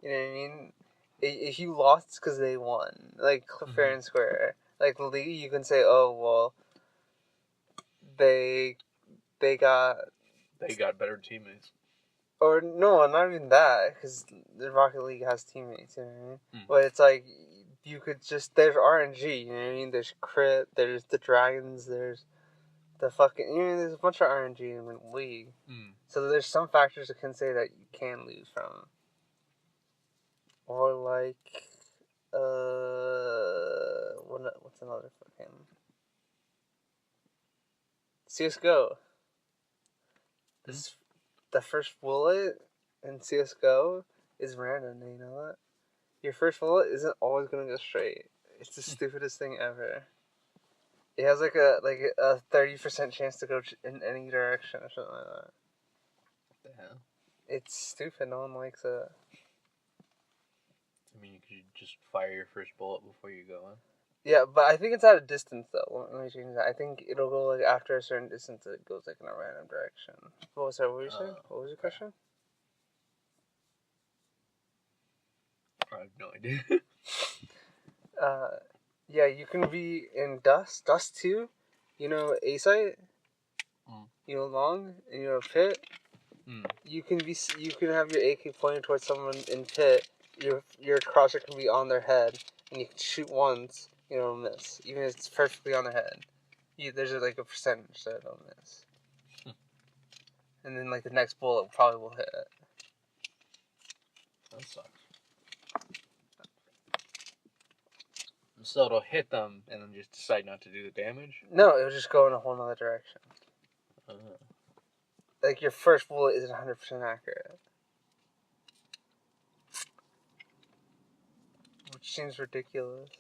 You know what I mean? If you lost, it's because they won, like fair and square. Like the league, you can say, oh well, they got better teammates. or no, not even that, because the Rocket League has teammates. You know what I mean? But it's like you could just there's RNG. You know what I mean? There's crit. There's the dragons. There's the fucking. You know, there's a bunch of RNG in the league. So there's some factors that can say that you can lose from. Or like, what's another fucking CS:GO. The first bullet in CS:GO is random. Do you know that? Your first bullet isn't always gonna go straight. It's the stupidest thing ever. It has like a 30% chance to go in any direction or something like that. What the hell? It's stupid. No one likes it. I mean, you could just fire your first bullet before you go in. Yeah, but I think it's at a distance though. Let me change that. I think it'll go like after a certain distance. It goes like in a random direction. What was that? What were you saying? What was your question? I have no idea. Yeah, you can be in Dust 2. You know A-Site? You know Long? And you know Pit? You can have your AK pointed towards someone in Pit. Your crosser can be on their head, and you can shoot once, you know, miss. Even if it's perfectly on their head. There's like a percentage that it'll miss. And then like the next bullet probably will hit it. That sucks. So it'll hit them and then just decide not to do the damage? No, it'll just go in a whole other direction. Like your first bullet isn't 100% accurate. Which seems ridiculous.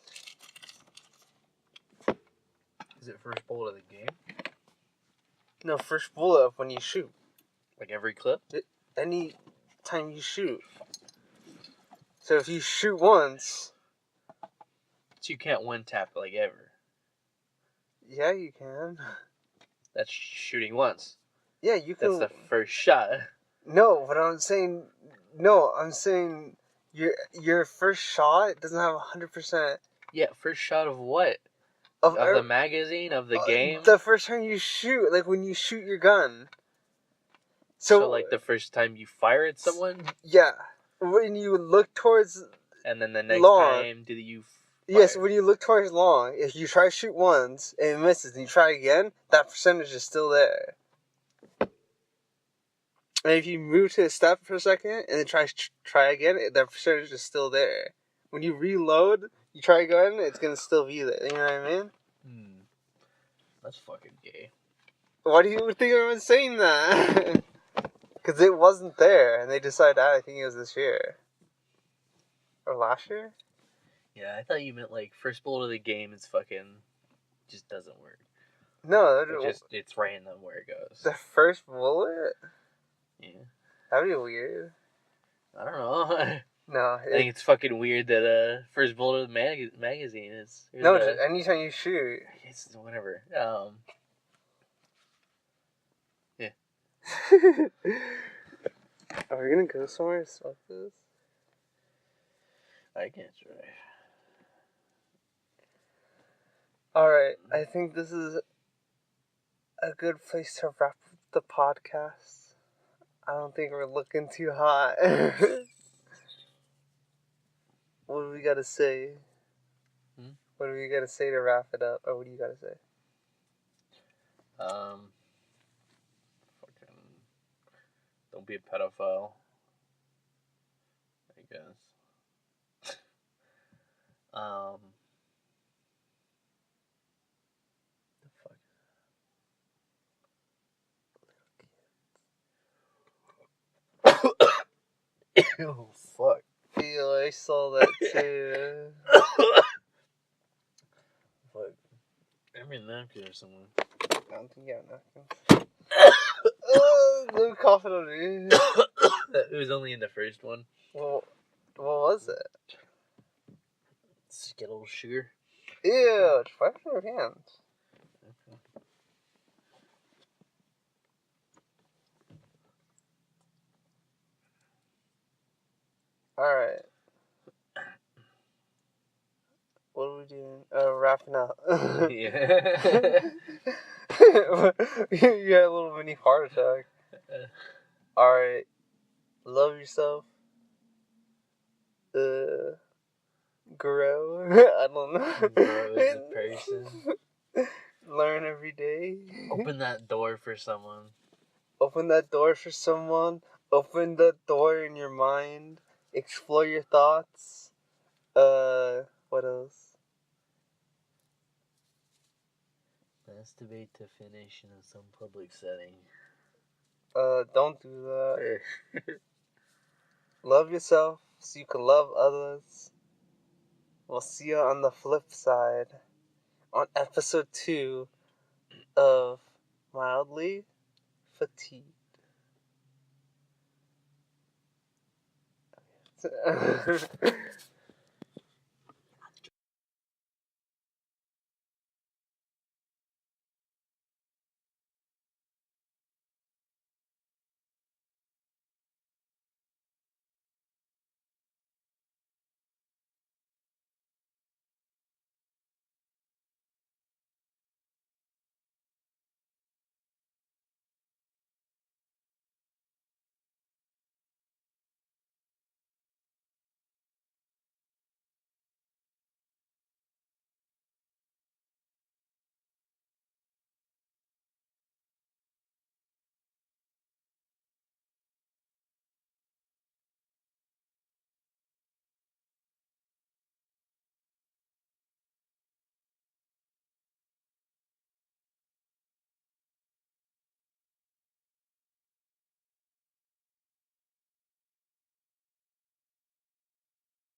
Is it first bullet of the game? No, first bullet when you shoot. Like every clip? Any time you shoot. So if you shoot once... So you can't one tap like ever? Yeah, you can. That's shooting once. Yeah, you can... That's the first shot. No, but I'm saying No, I'm saying your first shot doesn't have 100% Yeah, first shot of what? of Of the magazine? Of the game? The first time you shoot, like when you shoot your gun. So, like, the first time you fire at someone? Yeah. When you look towards And then the next long, time, do you fire? Yes, when you look towards long, if you try to shoot once and it misses and you try again, that percentage is still there. And if you move to a step for a second and then try again, that percentage is still there. When you reload, you try again, it's going to still be there. You know what I mean? That's fucking gay. Why do you think everyone's saying that? Because it wasn't there, and they decided, I think it was this year. Or last year? Yeah, I thought you meant, like, first bullet of the game is fucking... just doesn't work. No, it's random where it goes. The first bullet? Yeah. That'd be weird. I don't know. No. I think it's fucking weird that first bullet of the magazine is... No, just anytime you shoot. It's whatever. Yeah. Are we gonna go somewhere to smoke this? I can't try. Alright, I think this is a good place to wrap up the podcast. I don't think we're looking too hot. What do we gotta say? What do we gotta say to wrap it up? Or what do you gotta say? Fucking... don't be a pedophile. I guess. The fuck? Ew, fuck. Ew, I saw that too. Fuck. Give me a napkin or something. I don't think you have nothing. Let me cough it on you. It was only in the first one. Well, what was it? Skittles sugar. Ew, try it from your hands. Okay. Alright. What are we doing? Wrapping up. Yeah. You had a little mini heart attack. Alright. Love yourself. Grow. I don't know. Grow as a person. Learn every day. Open that door for someone. Open that door for someone. Open the door in your mind. Explore your thoughts. What else? Masturbate to finish in some public setting. Don't do that. Love yourself so you can love others. We'll see you on the flip side on episode 2 of Mildly Fatigued.